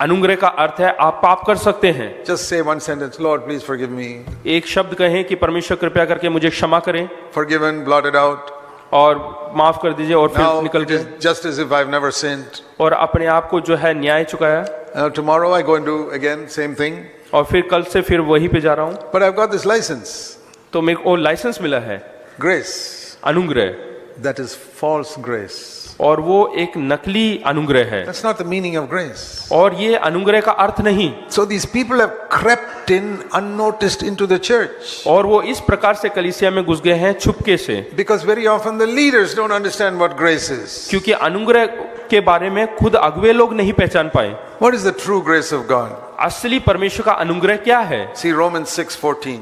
अनुग्रह का अर्थ है आप पाप कर सकते हैं। Just say one sentence, Lord, please forgive me. एक शब्द कहें कि परमेश्वर कृपया करके मुझे क्षमा करें, Forgiven, blotted out. और माफ कर दीजिए और फिर Now निकल it गए is just as if I've never sinned. और अपने आप को जो है न्याय चुकाया Tomorrow I go and do again same thing. और फिर कल से फिर वहीं पे जा रहा हूँ। But I've got this license, तो मेरे को लाइसेंस मिला है, grace. अनुग्रह, That is false grace. और वो एक नकली अनुग्रह है That's not the meaning of grace. और ये अनुग्रह का अर्थ नहीं। So these people have crept in unnoticed into the church. और वो इस प्रकार से कलीसिया में घुस गए हैं छुपके से, Because very often the leaders don't understand what grace is. क्योंकि अनुग्रह के बारे में खुद अगुवे लोग नहीं पहचान पाए। What is the true grace of God? असली परमेश्वर का अनुग्रह क्या है? See Romans 6:14.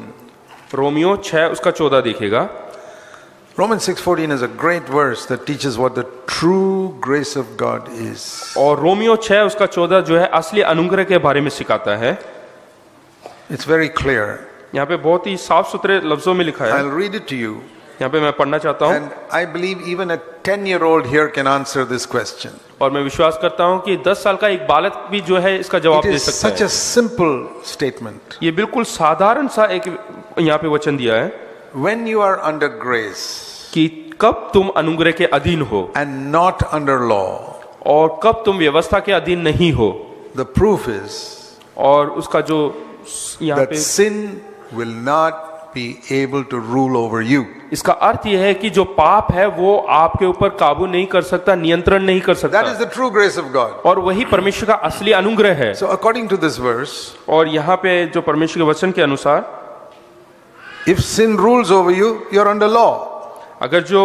रोमियो 6 उसका 14 देखिएगा। Romans 6:14 is a great verse that teaches what the true grace of God is. और रोमियो 6 उसका 14 जो है असली अनुग्रह के बारे में सिखाता है। It's very clear. यहाँ पे बहुत ही साफ सुथरे लफ्जों में लिखा है, I'll read it to you. यहाँ पे मैं पढ़ना चाहता हूँ। And I believe even a 10-year-old here can answer this question. और मैं विश्वास करता हूँ कि 10 साल का एक बालक भी जो है इसका जवाब It दे is सकता such है। a simple statement. ये बिल्कुल साधारण सा एक यहाँ पे वचन दिया है When you are under grace कि कब तुम अनुग्रह के अधीन हो and not under law, और कब तुम व्यवस्था के अधीन नहीं हो, the proof is और उसका जो यहाँ that पे sin will not be able to rule over you. इसका अर्थ यह है कि जो पाप है वो आपके ऊपर काबू नहीं कर सकता, नियंत्रण नहीं कर सकता, That is the true grace of God. और वही परमेश्वर का असली अनुग्रह है। So according to this verse, और यहाँ पे जो परमेश्वर के वचन के अनुसार if sin rules over you, you're under law. अगर जो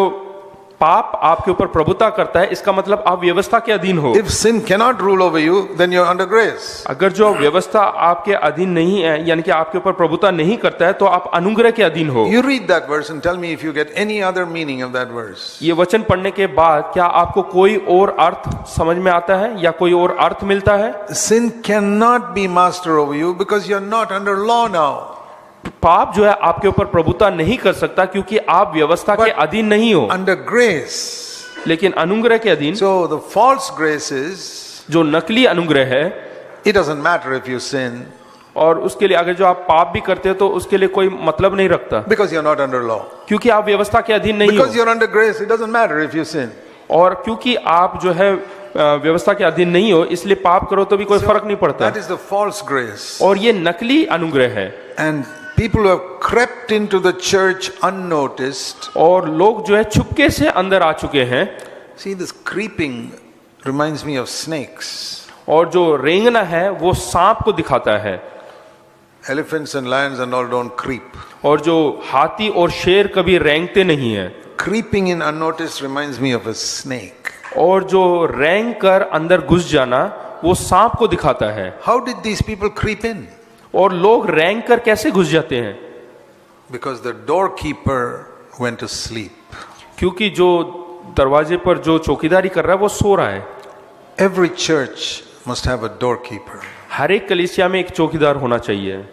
पाप आपके ऊपर प्रभुता करता है इसका मतलब आप व्यवस्था के अधीन हो। If sin cannot rule over you, then you're under grace. अगर जो व्यवस्था आपके अधीन नहीं है, यानी कि आपके ऊपर प्रभुता नहीं करता है, तो आप अनुग्रह के अधीन हो। You read that verse and tell me if you get any other meaning of that verse. ये वचन पढ़ने के बाद क्या आपको कोई और अर्थ समझ में आता है या कोई और अर्थ मिलता है? Sin cannot be master over you because you're not under law now. पाप जो है आपके ऊपर प्रभुता नहीं कर सकता क्योंकि आप व्यवस्था के अधीन नहीं हो, Under grace. लेकिन अनुग्रह के अधीन। So the false grace is, जो नकली अनुग्रह है, it doesn't matter if you sin और उसके लिए अगर जो आप पाप भी करते हो तो उसके लिए कोई मतलब नहीं रखता because you're not under law. क्योंकि आप व्यवस्था के अधीन नहीं हो, Because you're under grace, it doesn't matter if you sin. और क्योंकि आप जो है व्यवस्था के अधीन नहीं हो इसलिए पाप करो तो भी कोई फर्क नहीं पड़ता। That is the false grace. और ये नकली अनुग्रह है। And people who have crept into the church unnoticed. और लोग जो है छुपके से अंदर आ चुके हैं। See, this creeping reminds me of snakes. और जो रेंगना है वो सांप को दिखाता है। Elephants and lions and all don't creep. और जो हाथी और शेर कभी रेंगते नहीं है। Creeping in unnoticed reminds me of a snake. और जो रेंग कर अंदर घुस जाना वो सांप को दिखाता है। How did these people creep in? और लोग रेंग कर कैसे घुस जाते हैं? Because the doorkeeper went to sleep. क्योंकि जो दरवाजे पर जो चौकीदारी कर रहा है वो सो रहा है। Every church must have a doorkeeper. हर एक कलीसिया में एक चौकीदार होना चाहिए।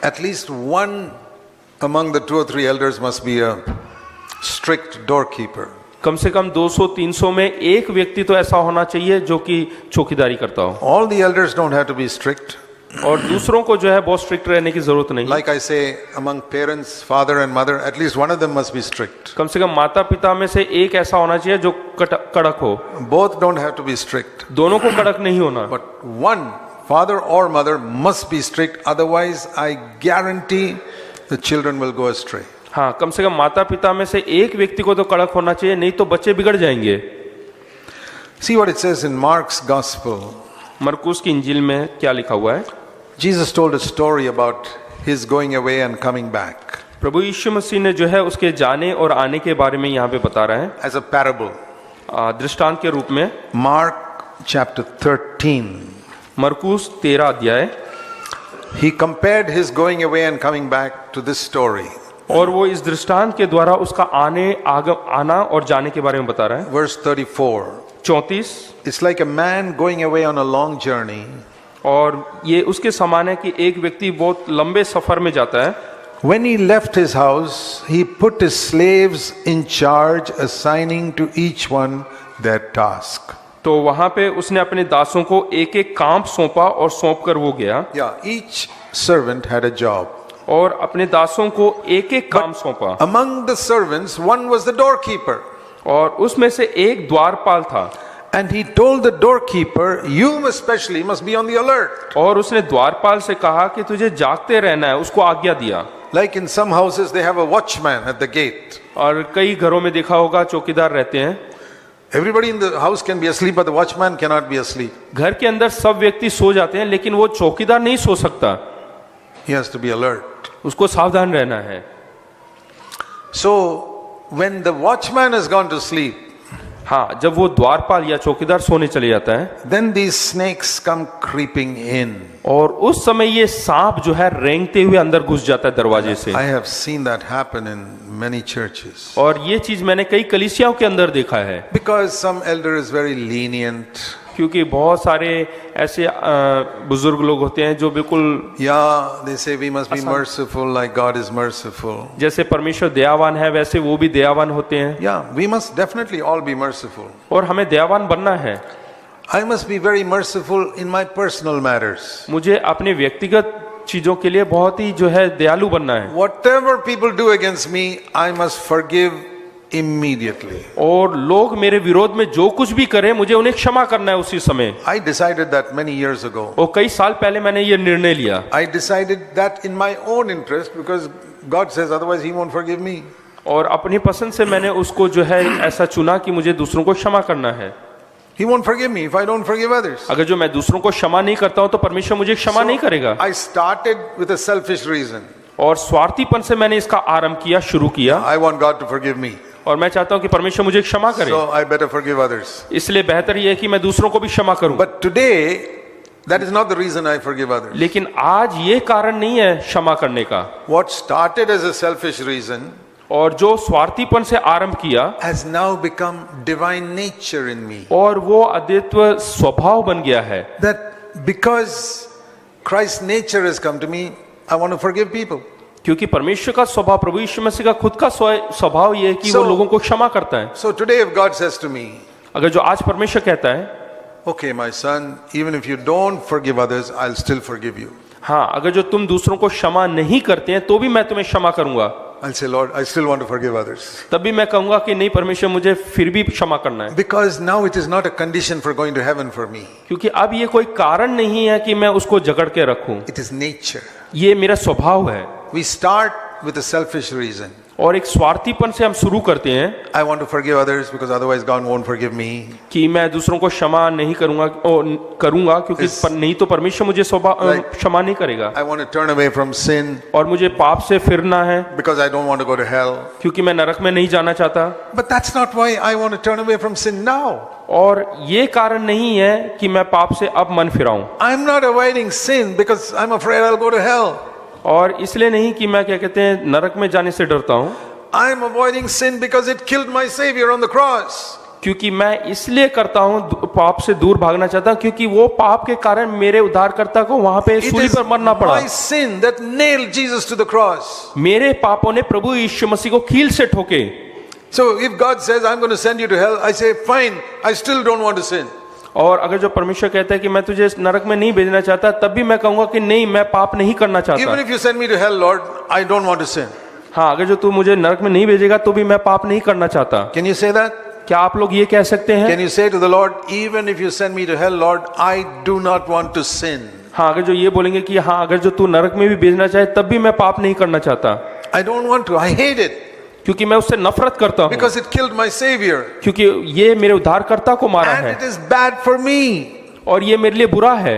At least one among the 2 or 3 elders must be a strict doorkeeper. कम से कम 200-300 में एक व्यक्ति तो ऐसा होना चाहिए जो कि चौकीदारी करता हो। All the elders don't have to be strict. और दूसरों को जो है बहुत स्ट्रिक्ट रहने की जरूरत नहीं। Like I say, among parents, father and mother, at least one of them must be strict. कम से कम माता पिता में से एक ऐसा होना चाहिए जो कड़क हो। Both don't have to be strict. दोनों को कड़क नहीं होना। But one, father or mother, must be strict. Otherwise, I guarantee the children will go astray. हाँ, कम से कम माता पिता में से एक व्यक्ति को तो कड़क होना चाहिए, नहीं तो बच्चे बिगड़ जाएंगे। See what it says in Mark's Gospel. मरकुस की इंजील में क्या लिखा हुआ है? Jesus told a story about his going away and coming back. प्रभु यीशु मसीह ने जो है उसके जाने और आने के बारे में यहाँ पे बता रहा है As a parable. दृष्टांत के रूप में। Mark chapter 13. मरकुस 13 अध्याय। He compared his going away and coming back to this story. और वो इस दृष्टांत के द्वारा उसका आना और जाने के बारे में बता रहा है। Verse 34. 34। It's like a man going away on a long journey. और ये उसके समान है कि एक व्यक्ति बहुत लंबे सफर में जाता है। When he left his house, he put his slaves in charge, assigning to each one their task. तो वहां पे उसने अपने दासों को एक एक काम सौंपा और सौंप कर वो गया। Yeah, each servant had a job. और अपने दासों को एक एक काम सौंपा। Among the servants, one was the doorkeeper. और उसमें से एक द्वारपाल था। And he told the doorkeeper, you especially must be on the alert. और उसने द्वारपाल से कहा कि तुझे जागते रहना है, उसको आज्ञा दिया। Like in some houses, they have a watchman at the gate. और कई घरों में देखा होगा चौकीदार रहते हैं। Everybody in the house can be asleep, but the watchman cannot be asleep. घर के अंदर सब व्यक्ति सो जाते हैं, लेकिन वो चौकीदार नहीं सो सकता, He has to be alert. उसको सावधान रहना है। So, when the watchman has gone to sleep, हाँ, जब वो द्वारपाल या चौकीदार सोने चले जाता है, then these snakes come creeping in. और उस समय ये सांप जो है रेंगते हुए अंदर घुस जाता है दरवाजे से। I have seen that happen in many churches. और ये चीज मैंने कई कलीसियाओं के अंदर देखा है, Because some elder is very lenient. क्योंकि बहुत सारे ऐसे बुजुर्ग लोग होते हैं जो बिल्कुल, Yeah, they say we must be merciful like God is merciful. जैसे परमेश्वर दयावान है वैसे वो भी दयावान होते हैं, Yeah, we must definitely all be merciful. और हमें दयावान बनना है। I must be very merciful in my personal matters. मुझे अपने व्यक्तिगत चीजों के लिए बहुत ही जो है दयालु बनना है। Whatever people do against me, I must forgive immediately. और लोग मेरे विरोध में जो कुछ भी करें, मुझे उन्हें क्षमा करना है उसी समय। I decided that many years ago. और कई साल पहले मैंने ये निर्णय लिया। I decided that in my own interest because God says otherwise he won't forgive me. और अपनी पसंद से मैंने उसको जो है ऐसा चुना कि मुझे दूसरों को क्षमा करना है। He won't forgive me if I don't forgive others. अगर जो मैं दूसरों को क्षमा नहीं करता हूं तो परमेश्वर मुझे क्षमा नहीं करेगा। I started with a selfish reason. और स्वार्थीपन से मैंने इसका आरंभ किया, शुरू किया, I want God to forgive me. और मैं चाहता हूं कि परमेश्वर मुझे क्षमा करे, So I better forgive others. इसलिए बेहतर यह है कि मैं दूसरों को भी क्षमा करूं। But today, that is not the reason I forgive others. लेकिन आज ये कारण नहीं है क्षमा करने का। What started as a selfish reason और जो स्वार्थीपन से आरंभ किया has now become divine nature in me. और वो अद्वितीय स्वभाव बन गया है। That because Christ's nature has come to me, I want to forgive people. क्योंकि परमेश्वर का स्वभाव, प्रभु यीशु मसीह का खुद का स्वभाव ये है कि वो लोगों को क्षमा करता है। So today if God says to me, अगर जो आज परमेश्वर कहता है, okay my son, even if you don't forgive others, I'll still forgive you. हाँ, अगर जो तुम दूसरों को क्षमा नहीं करते हैं तो भी मैं तुम्हें क्षमा करूंगा, I'll say, Lord, I still want to forgive others. तब भी मैं कहूंगा कि नहीं परमेश्वर, मुझे फिर भी क्षमा करना है। Because now it is not a condition for going to heaven for me. क्योंकि अब ये कोई कारण नहीं है कि मैं उसको जकड़ के रखूं, It is nature. ये मेरा स्वभाव है। We start with a selfish reason. और एक स्वार्थीपन से हम शुरू करते हैं I want to forgive others because otherwise God won't forgive me. कि मैं दूसरों को क्षमा नहीं करूंगा क्योंकि नहीं तो परमेश्वर मुझे क्षमा नहीं करेगा। I want to turn away from sin और मुझे पाप से फिरना है because I don't want to go to hell. क्योंकि मैं नरक में नहीं जाना चाहता। But that's not why I want to turn away from sin now. और ये कारण नहीं है कि मैं पाप से अब मन फिराऊं। I'm not avoiding sin because I'm afraid I'll go to hell. और इसलिए नहीं कि मैं क्या कहते हैं नरक में जाने से डरता हूं। I'm avoiding sin because it killed my Savior on the cross. क्योंकि मैं इसलिए करता हूं, पाप से दूर भागना चाहता हूं, क्योंकि वो पाप के कारण मेरे उद्धारकर्ता को वहां पे सूली पर मरना पड़ा। My sin that nailed Jesus to the cross. मेरे पापों ने प्रभु यीशु मसीह को कील से ठोके। So if God says I'm going to send you to hell, I say fine, I still don't want to sin. और अगर जो परमेश्वर कहता है कि मैं तुझे नरक में नहीं भेजना चाहता, तब भी मैं कहूंगा कि नहीं, मैं पाप नहीं करना चाहता। Even if you send me to hell, Lord, I don't want to sin. हाँ, अगर जो तू मुझे नरक में नहीं भेजेगा तो भी मैं पाप नहीं करना चाहता। Can you say that? क्या आप लोग ये कह सकते हैं? Can you say to the Lord, even if you send me to hell, Lord, I do not want to sin. हाँ, अगर जो ये बोलेंगे कि हाँ, अगर जो तू नरक में भी भेजना चाहे तब भी मैं पाप नहीं करना चाहता। I don't want to. I hate it. क्योंकि मैं उससे नफरत करता हूँ। Because it killed my Savior. क्योंकि ये मेरे उद्धारकर्ता को मारा And है it is bad for me. और ये मेरे लिए बुरा है।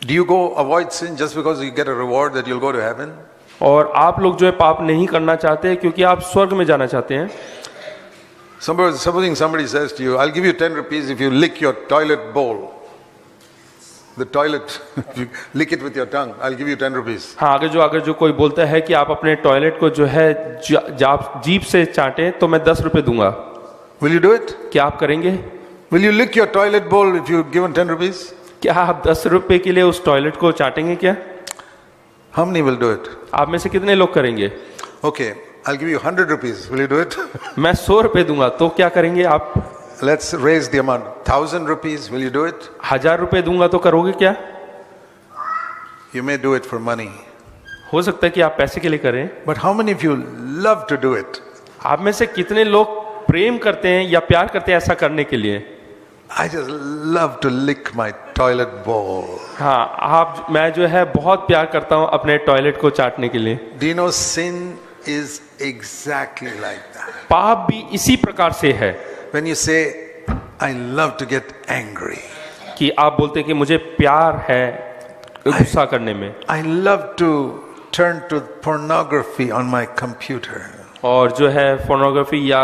Do you go avoid sin just because you get a reward that you'll go to heaven? और आप लोग जो है पाप नहीं करना चाहते क्योंकि आप स्वर्ग में जाना चाहते हैं। Supposing somebody says to you, I'll give you 10 rupees if you lick your toilet bowl. The toilet, if you lick it with your tongue, I'll give you 10 rupees. हाँ, अगर जो कोई बोलता है कि आप अपने टॉयलेट को जो है जीभ से चाटे तो मैं 10 रुपए दूंगा, Will you do it? क्या आप करेंगे? Will you lick your toilet bowl if you're given 10 rupees? क्या आप 10 रुपए के लिए उस टॉयलेट को चाटेंगे क्या? How many will do it? आप में से कितने लोग करेंगे? Okay, I'll give you 100 rupees. Will you do it? मैं 100 रुपए दूंगा, तो क्या करेंगे आप? Let's raise the amount. 1,000 rupees. Will you do it? 1000 रुपए दूंगा तो करोगे क्या? You may do it for money. हो सकता है कि आप पैसे के लिए करें, but how many of you love to do it? आप में से कितने लोग प्रेम करते हैं या प्यार करते हैं ऐसा करने के लिए? I just love to lick my toilet bowl. हाँ, मैं जो है बहुत प्यार करता हूँ अपने टॉयलेट को चाटने के लिए। Do you know sin is exactly like that? पाप भी इसी प्रकार से है When you say, I love to get angry. कि आप बोलते हैं कि मुझे प्यार है गुस्सा करने में, I love to turn to pornography on my computer. और जो है फोर्नोग्राफी या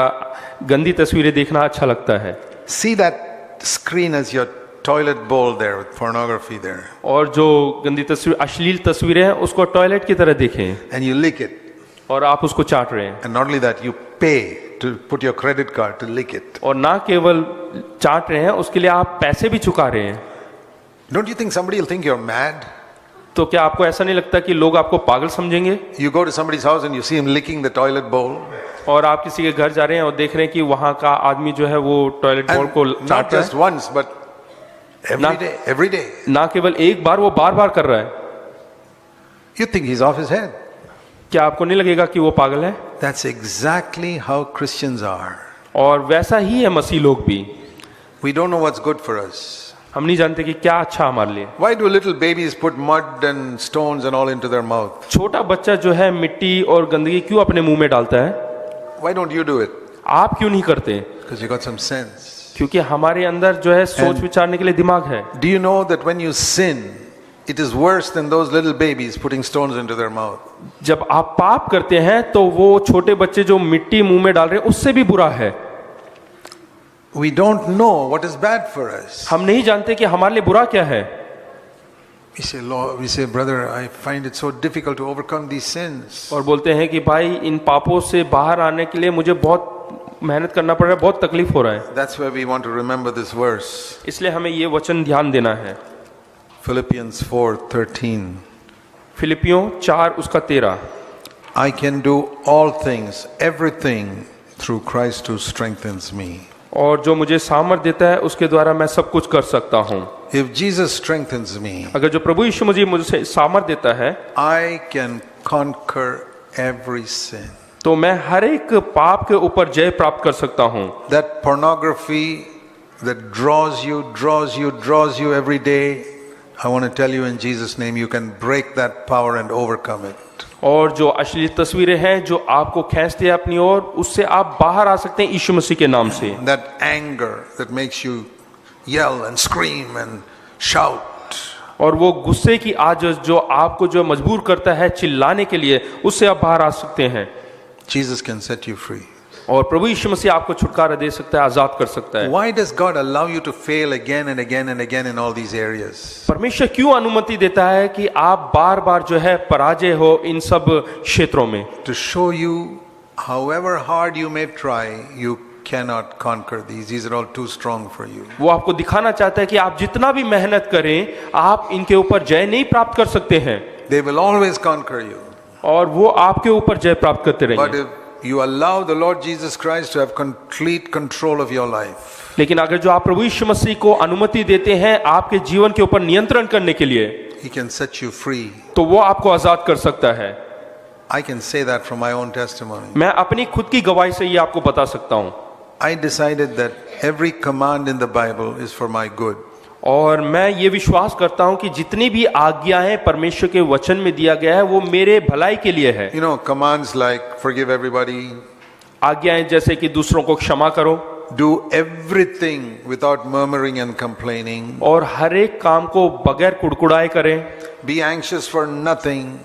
गंदी तस्वीरें देखना अच्छा लगता है। See that screen as your toilet bowl there with pornography there. और जो गंदी तस्वीर, अश्लील तस्वीरें हैं उसको टॉयलेट की तरह देखें And you lick it. और आप उसको चाट रहे हैं, And not only that, you pay to put your credit card to lick it. और ना केवल चाट रहे हैं, उसके लिए आप पैसे भी चुका रहे हैं। Don't you think somebody will think you're mad? तो क्या आपको ऐसा नहीं लगता कि लोग आपको पागल समझेंगे? You go to somebody's house and you see him licking the toilet bowl. और आप किसी के घर जा रहे हैं और देख रहे हैं कि वहां का आदमी जो है वो टॉयलेट बोल को And not चाट रहा just है, once, but every day. ना केवल एक बार, वो बार बार कर रहा है। You think he's off his head. क्या आपको नहीं लगेगा कि वो पागल है? That's exactly how Christians are. और वैसा ही है मसीह लोग भी। We don't know what's good for us. हम नहीं जानते कि क्या अच्छा हमारे लिए। Why do little babies put mud and stones and all into their mouth? छोटा बच्चा जो है मिट्टी और गंदगी क्यों अपने मुंह में डालता है? Why don't you do it? आप क्यों नहीं करते? Because you got some sense. क्योंकि हमारे अंदर जो है सोच विचारने के लिए दिमाग है। Do you know that when you sin, it is worse than those little babies putting stones into their mouth? जब आप पाप करते हैं तो वो छोटे बच्चे जो मिट्टी मुंह में डाल रहे हैं उससे भी बुरा है। We don't know what is bad for us. हम नहीं जानते कि हमारे लिए बुरा क्या है। We say, brother, I find it so difficult to overcome these sins. और बोलते हैं कि भाई इन पापों से बाहर आने के लिए मुझे बहुत मेहनत करना पड़ रहा है, बहुत तकलीफ हो रहा है। That's why we want to remember this verse. इसलिए हमें ये वचन ध्यान देना है। Philippians 4:13. फिलिपियों 4 उसका 13। I can do all things, everything through Christ who strengthens me. और जो मुझे सामर्थ देता है उसके द्वारा मैं सब कुछ कर सकता हूँ। If Jesus strengthens me, अगर जो प्रभु यीशु मसीह मुझे सामर्थ देता है I can conquer every sin. तो मैं हर एक पाप के ऊपर जय प्राप्त कर सकता हूँ। That pornography that draws you every day, I want to tell you in Jesus' name, you can break that power and overcome it. और जो अश्लील तस्वीरें हैं जो आपको खींचती है अपनी ओर, उससे आप बाहर आ सकते हैं यीशु मसीह के नाम से। That anger that makes you yell and scream and shout. और वो गुस्से की आजज जो आपको जो मजबूर करता है चिल्लाने के लिए, उससे आप बाहर आ सकते हैं। Jesus can set you free. और प्रभु यीशु मसीह आपको छुटकारा दे सकता है, आजाद कर सकता है। Why does God allow you to fail again and again and again in all these areas? परमेश्वर क्यों अनुमति देता है कि आप बार बार जो है पराजय हो इन सब क्षेत्रों में? To show you, however hard you may try, you cannot conquer these. These are all too strong for you. वो आपको दिखाना चाहता है कि आप जितना भी मेहनत करें, आप इनके ऊपर जय नहीं प्राप्त कर सकते हैं। They will always conquer you. और वो आपके ऊपर जय प्राप्त करते But रहेंगे। if you allow the Lord Jesus Christ to have complete control of your life, लेकिन अगर जो आप प्रभु यीशु मसीह को अनुमति देते हैं आपके जीवन के ऊपर नियंत्रण करने के लिए, He can set you free. तो वो आपको आजाद कर सकता है। I can say that from my own testimony. मैं अपनी खुद की गवाही से ये आपको बता सकता हूँ। I decided that every command in the Bible is for my good. और मैं ये विश्वास करता हूँ कि जितनी भी आज्ञाएं परमेश्वर के वचन में दिया गया है वो मेरे भलाई के लिए है। You know, commands like forgive everybody, आज्ञाएं जैसे कि दूसरों को क्षमा करो, do everything without murmuring and complaining, और हर एक काम को बगैर कुड़कुड़ाए करें, be anxious for nothing,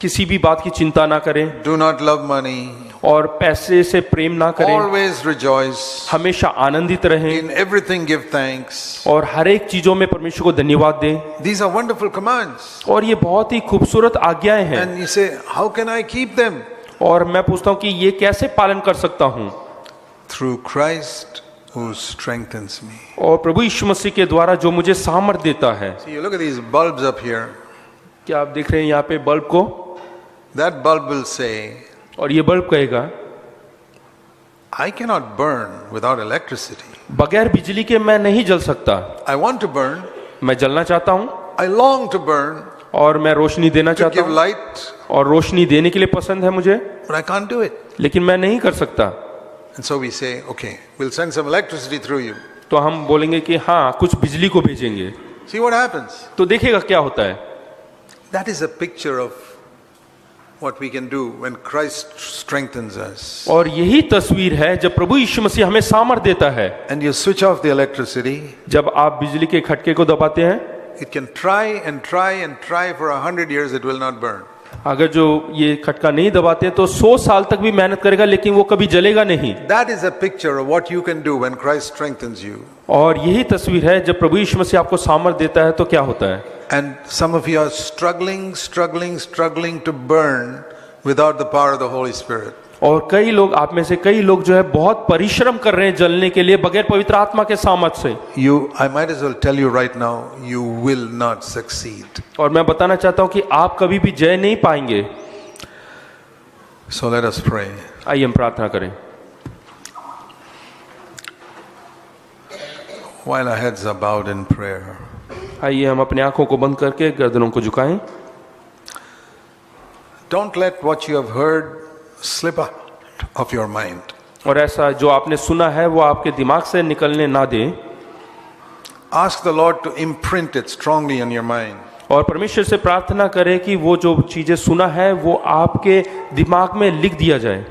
किसी भी बात की चिंता ना करें, do not love money, और पैसे से प्रेम ना करें, always rejoice, हमेशा आनंदित रहें, in everything give thanks. और हर एक चीजों में परमेश्वर को धन्यवाद दें। These are wonderful commands. और ये बहुत ही खूबसूरत आज्ञाएं हैं। And you say, how can I keep them? और मैं पूछता हूँ कि ये कैसे पालन कर सकता हूँ? Through Christ who strengthens me. और प्रभु यीशु मसीह के द्वारा जो मुझे सामर्थ देता है। See, you look at these bulbs up here. क्या आप देख रहे हैं यहाँ पे बल्ब को? That bulb will say, और ये बल्ब कहेगा, I cannot burn without electricity. बगैर बिजली के मैं नहीं जल सकता। I want to burn, मैं जलना चाहता हूँ, I long to burn, और मैं रोशनी देना to चाहता give हूँ light, और रोशनी देने के लिए पसंद है मुझे, but I can't do it. लेकिन मैं नहीं कर सकता। And so we say, okay, we'll send some electricity through you. तो हम बोलेंगे कि हाँ कुछ बिजली को भेजेंगे, See what happens. तो देखिएगा क्या होता है। That is a picture of what we can do when Christ strengthens us. और यही तस्वीर है जब प्रभु यीशु मसीह हमें सामर्थ देता है। And you switch off the electricity, जब आप बिजली के खटके को दबाते हैं, it can try and try and try for 100 years, it will not burn. अगर जो ये खटका नहीं दबाते तो 100 साल तक भी मेहनत करेगा लेकिन वो कभी जलेगा नहीं। That is a picture of what you can do when Christ strengthens you. और यही तस्वीर है जब प्रभु यीशु मसीह आपको सामर्थ देता है तो क्या होता है। And some of you are struggling to burn without the power of the Holy Spirit. और कई लोग, आप में से कई लोग जो है बहुत परिश्रम कर रहे हैं जलने के लिए बगैर पवित्र आत्मा के सामर्थ से। I might as well tell you right now, you will not succeed. और मैं बताना चाहता हूं कि आप कभी भी जय नहीं पाएंगे। So let us pray. आइए हम प्रार्थना करें। While our heads are bowed in prayer, आइए हम अपने आंखों को बंद करके गर्दनों को झुकाएं। don't let what you have heard slip out of your mind. और ऐसा जो आपने सुना है वो आपके दिमाग से निकलने ना दें। Ask the Lord to imprint it strongly on your mind. और परमेश्वर से प्रार्थना करें कि वो जो चीजें सुना है वो आपके दिमाग में लिख दिया जाए।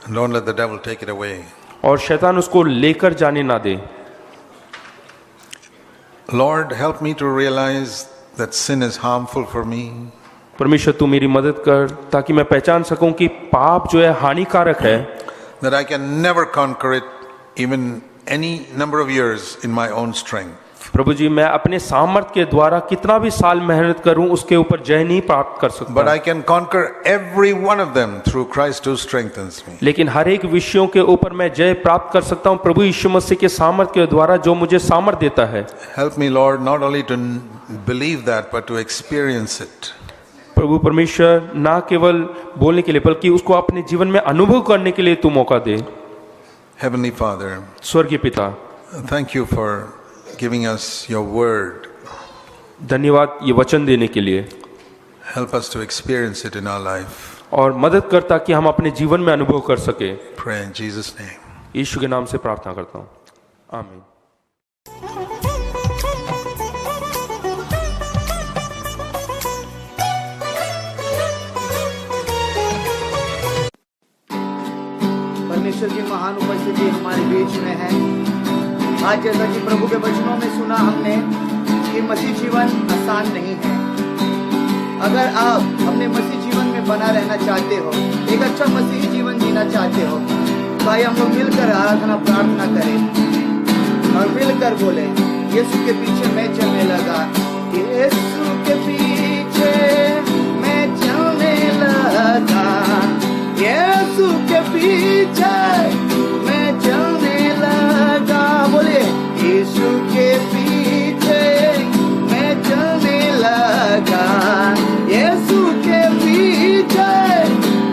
And don't let the devil take it away. और शैतान उसको लेकर जाने ना दे। Lord, help me to realize that sin is harmful for me. परमेश्वर तू मेरी मदद कर ताकि मैं पहचान सकूं कि पाप जो है हानिकारक है। That I can never conquer it even any number of years in my own strength. प्रभु जी मैं अपने सामर्थ के द्वारा कितना भी साल मेहनत करूं उसके ऊपर जय नहीं प्राप्त कर सकता। But I can conquer every one of them through Christ who strengthens me. लेकिन हर एक विषयों के ऊपर मैं जय प्राप्त कर सकता हूं प्रभु यीशु मसीह के सामर्थ के द्वारा जो मुझे सामर्थ देता है। Help me, Lord, not only to believe that but to experience it. प्रभु परमेश्वर ना केवल बोलने के लिए बल्कि उसको अपने जीवन में अनुभव करने के लिए तू मौका दे। Heavenly Father, स्वर्गीय पिता, thank you for giving us your word. धन्यवाद ये वचन देने के लिए। Help us to experience it in our life. और मदद कर ताकि हम अपने जीवन में अनुभव कर सके। Pray in Jesus' name. यीशु के नाम से प्रार्थना करता हूँ, आमीन। परमेश्वर की महान उपस्थिति हमारे बीच में है। आज जैसा कि प्रभु के वचनों में सुना हमने कि मसीह जीवन आसान नहीं है। अगर आप अपने मसीह जीवन में बना रहना चाहते हो, एक अच्छा मसीही जीवन जीना चाहते हो, तो आइए हम लोग मिलकर आराधना प्रार्थना करें और मिलकर बोले, यीशु के पीछे मैं चलने लगा, यीशु के पीछे मैं चलने लगा, यीशु के पीछे मैं चलने लगा। बोलिए, यीशु के पीछे मैं चलने लगा, यीशु के पीछे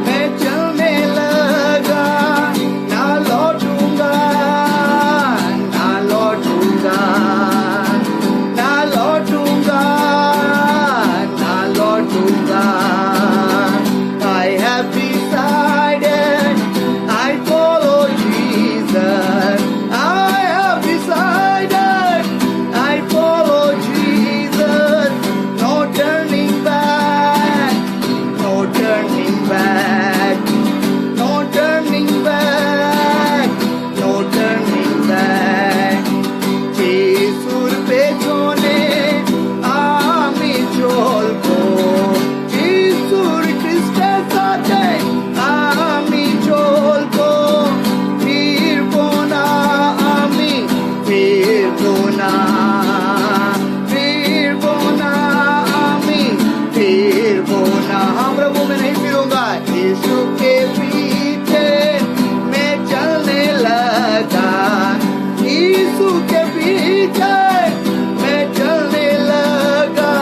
मैं चलने लगा। ना लौटूंगा, ना लौटूंगा, ना लौटूंगा, ना लौटूंगा। I have decided I follow Jesus. I have decided I follow Jesus. No turning back, no turning back, no turning back, no turning back. Jesus पे छोड़े आमी चलबो, Jesus ख्रिस्टेर साथे आमी चलबो, फिरबो ना आमी, फिरबो ना, फिरबो ना आमी, फिरबो ना। हाँ प्रभु, मैं नहीं फिरूंगा। यीशु के पीछे मैं चलने लगा, यीशु के पीछे मैं चलने लगा।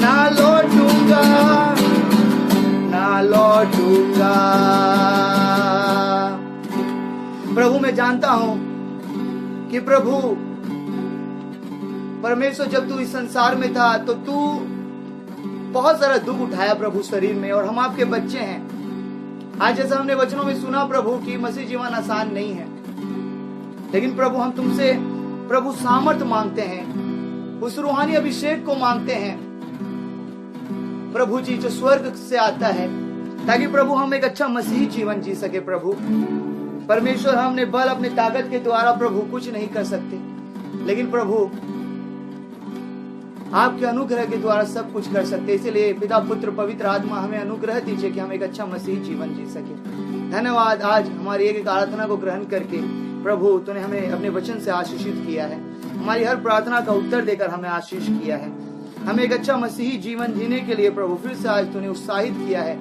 ना लौटूंगा, ना लौटूंगा। प्रभु मैं जानता हूं कि प्रभु परमेश्वर जब तू इस संसार में था तो तू बहुत सारा दुख उठाया प्रभु शरीर में, और हम आपके बच्चे हैं। आज जैसा हमने वचनों में सुना प्रभु कि मसीह जीवन आसान नहीं है, लेकिन प्रभु हम तुमसे प्रभु सामर्थ मांगते हैं, उस रूहानी अभिषेक को मांगते हैं प्रभु जी जो स्वर्ग से आता है, ताकि प्रभु हम एक अच्छा मसीही जीवन जी सके। प्रभु परमेश्वर, हमने बल अपने ताकत के द्वारा प्रभु कुछ नहीं कर सकते, लेकिन प्रभु आपके अनुग्रह के द्वारा सब कुछ कर सकते। इसलिए पिता पुत्र पवित्र आत्मा हमें अनुग्रह दीजिए कि हम एक अच्छा मसीही जीवन जी सके। धन्यवाद, आज हमारी एक आराधना को ग्रहण करके प्रभु तूने हमें अपने वचन से आशीषित किया है, हमारी हर प्रार्थना का उत्तर देकर हमें आशीष किया है। हमें एक अच्छा मसीही जीवन जीने के लिए प्रभु फिर से आज तूने उत्साहित किया है,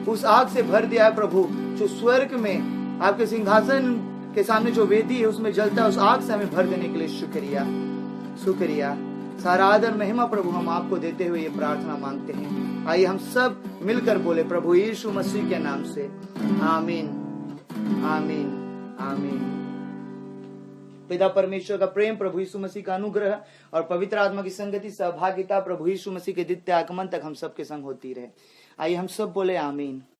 उस आग से भर दिया है प्रभु जो स्वर्ग में आपके सिंहासन के सामने जो वेदी है उसमें जलता है, उस आग से हमें भर देने के लिए शुक्रिया शुक्रिया। सारा आदर महिमा प्रभु हम आपको देते हुए ये प्रार्थना मांगते हैं। आइए हम सब मिलकर बोले प्रभु यीशु मसीह के नाम से आमीन आमीन आमीन। पिता परमेश्वर का प्रेम, प्रभु यीशु मसीह का अनुग्रह और पवित्र आत्मा की संगति सहभागिता प्रभु यीशु मसीह के द्वितीय आगमन तक हम सबके संग होती रहे। आइए हम सब बोले आमीन।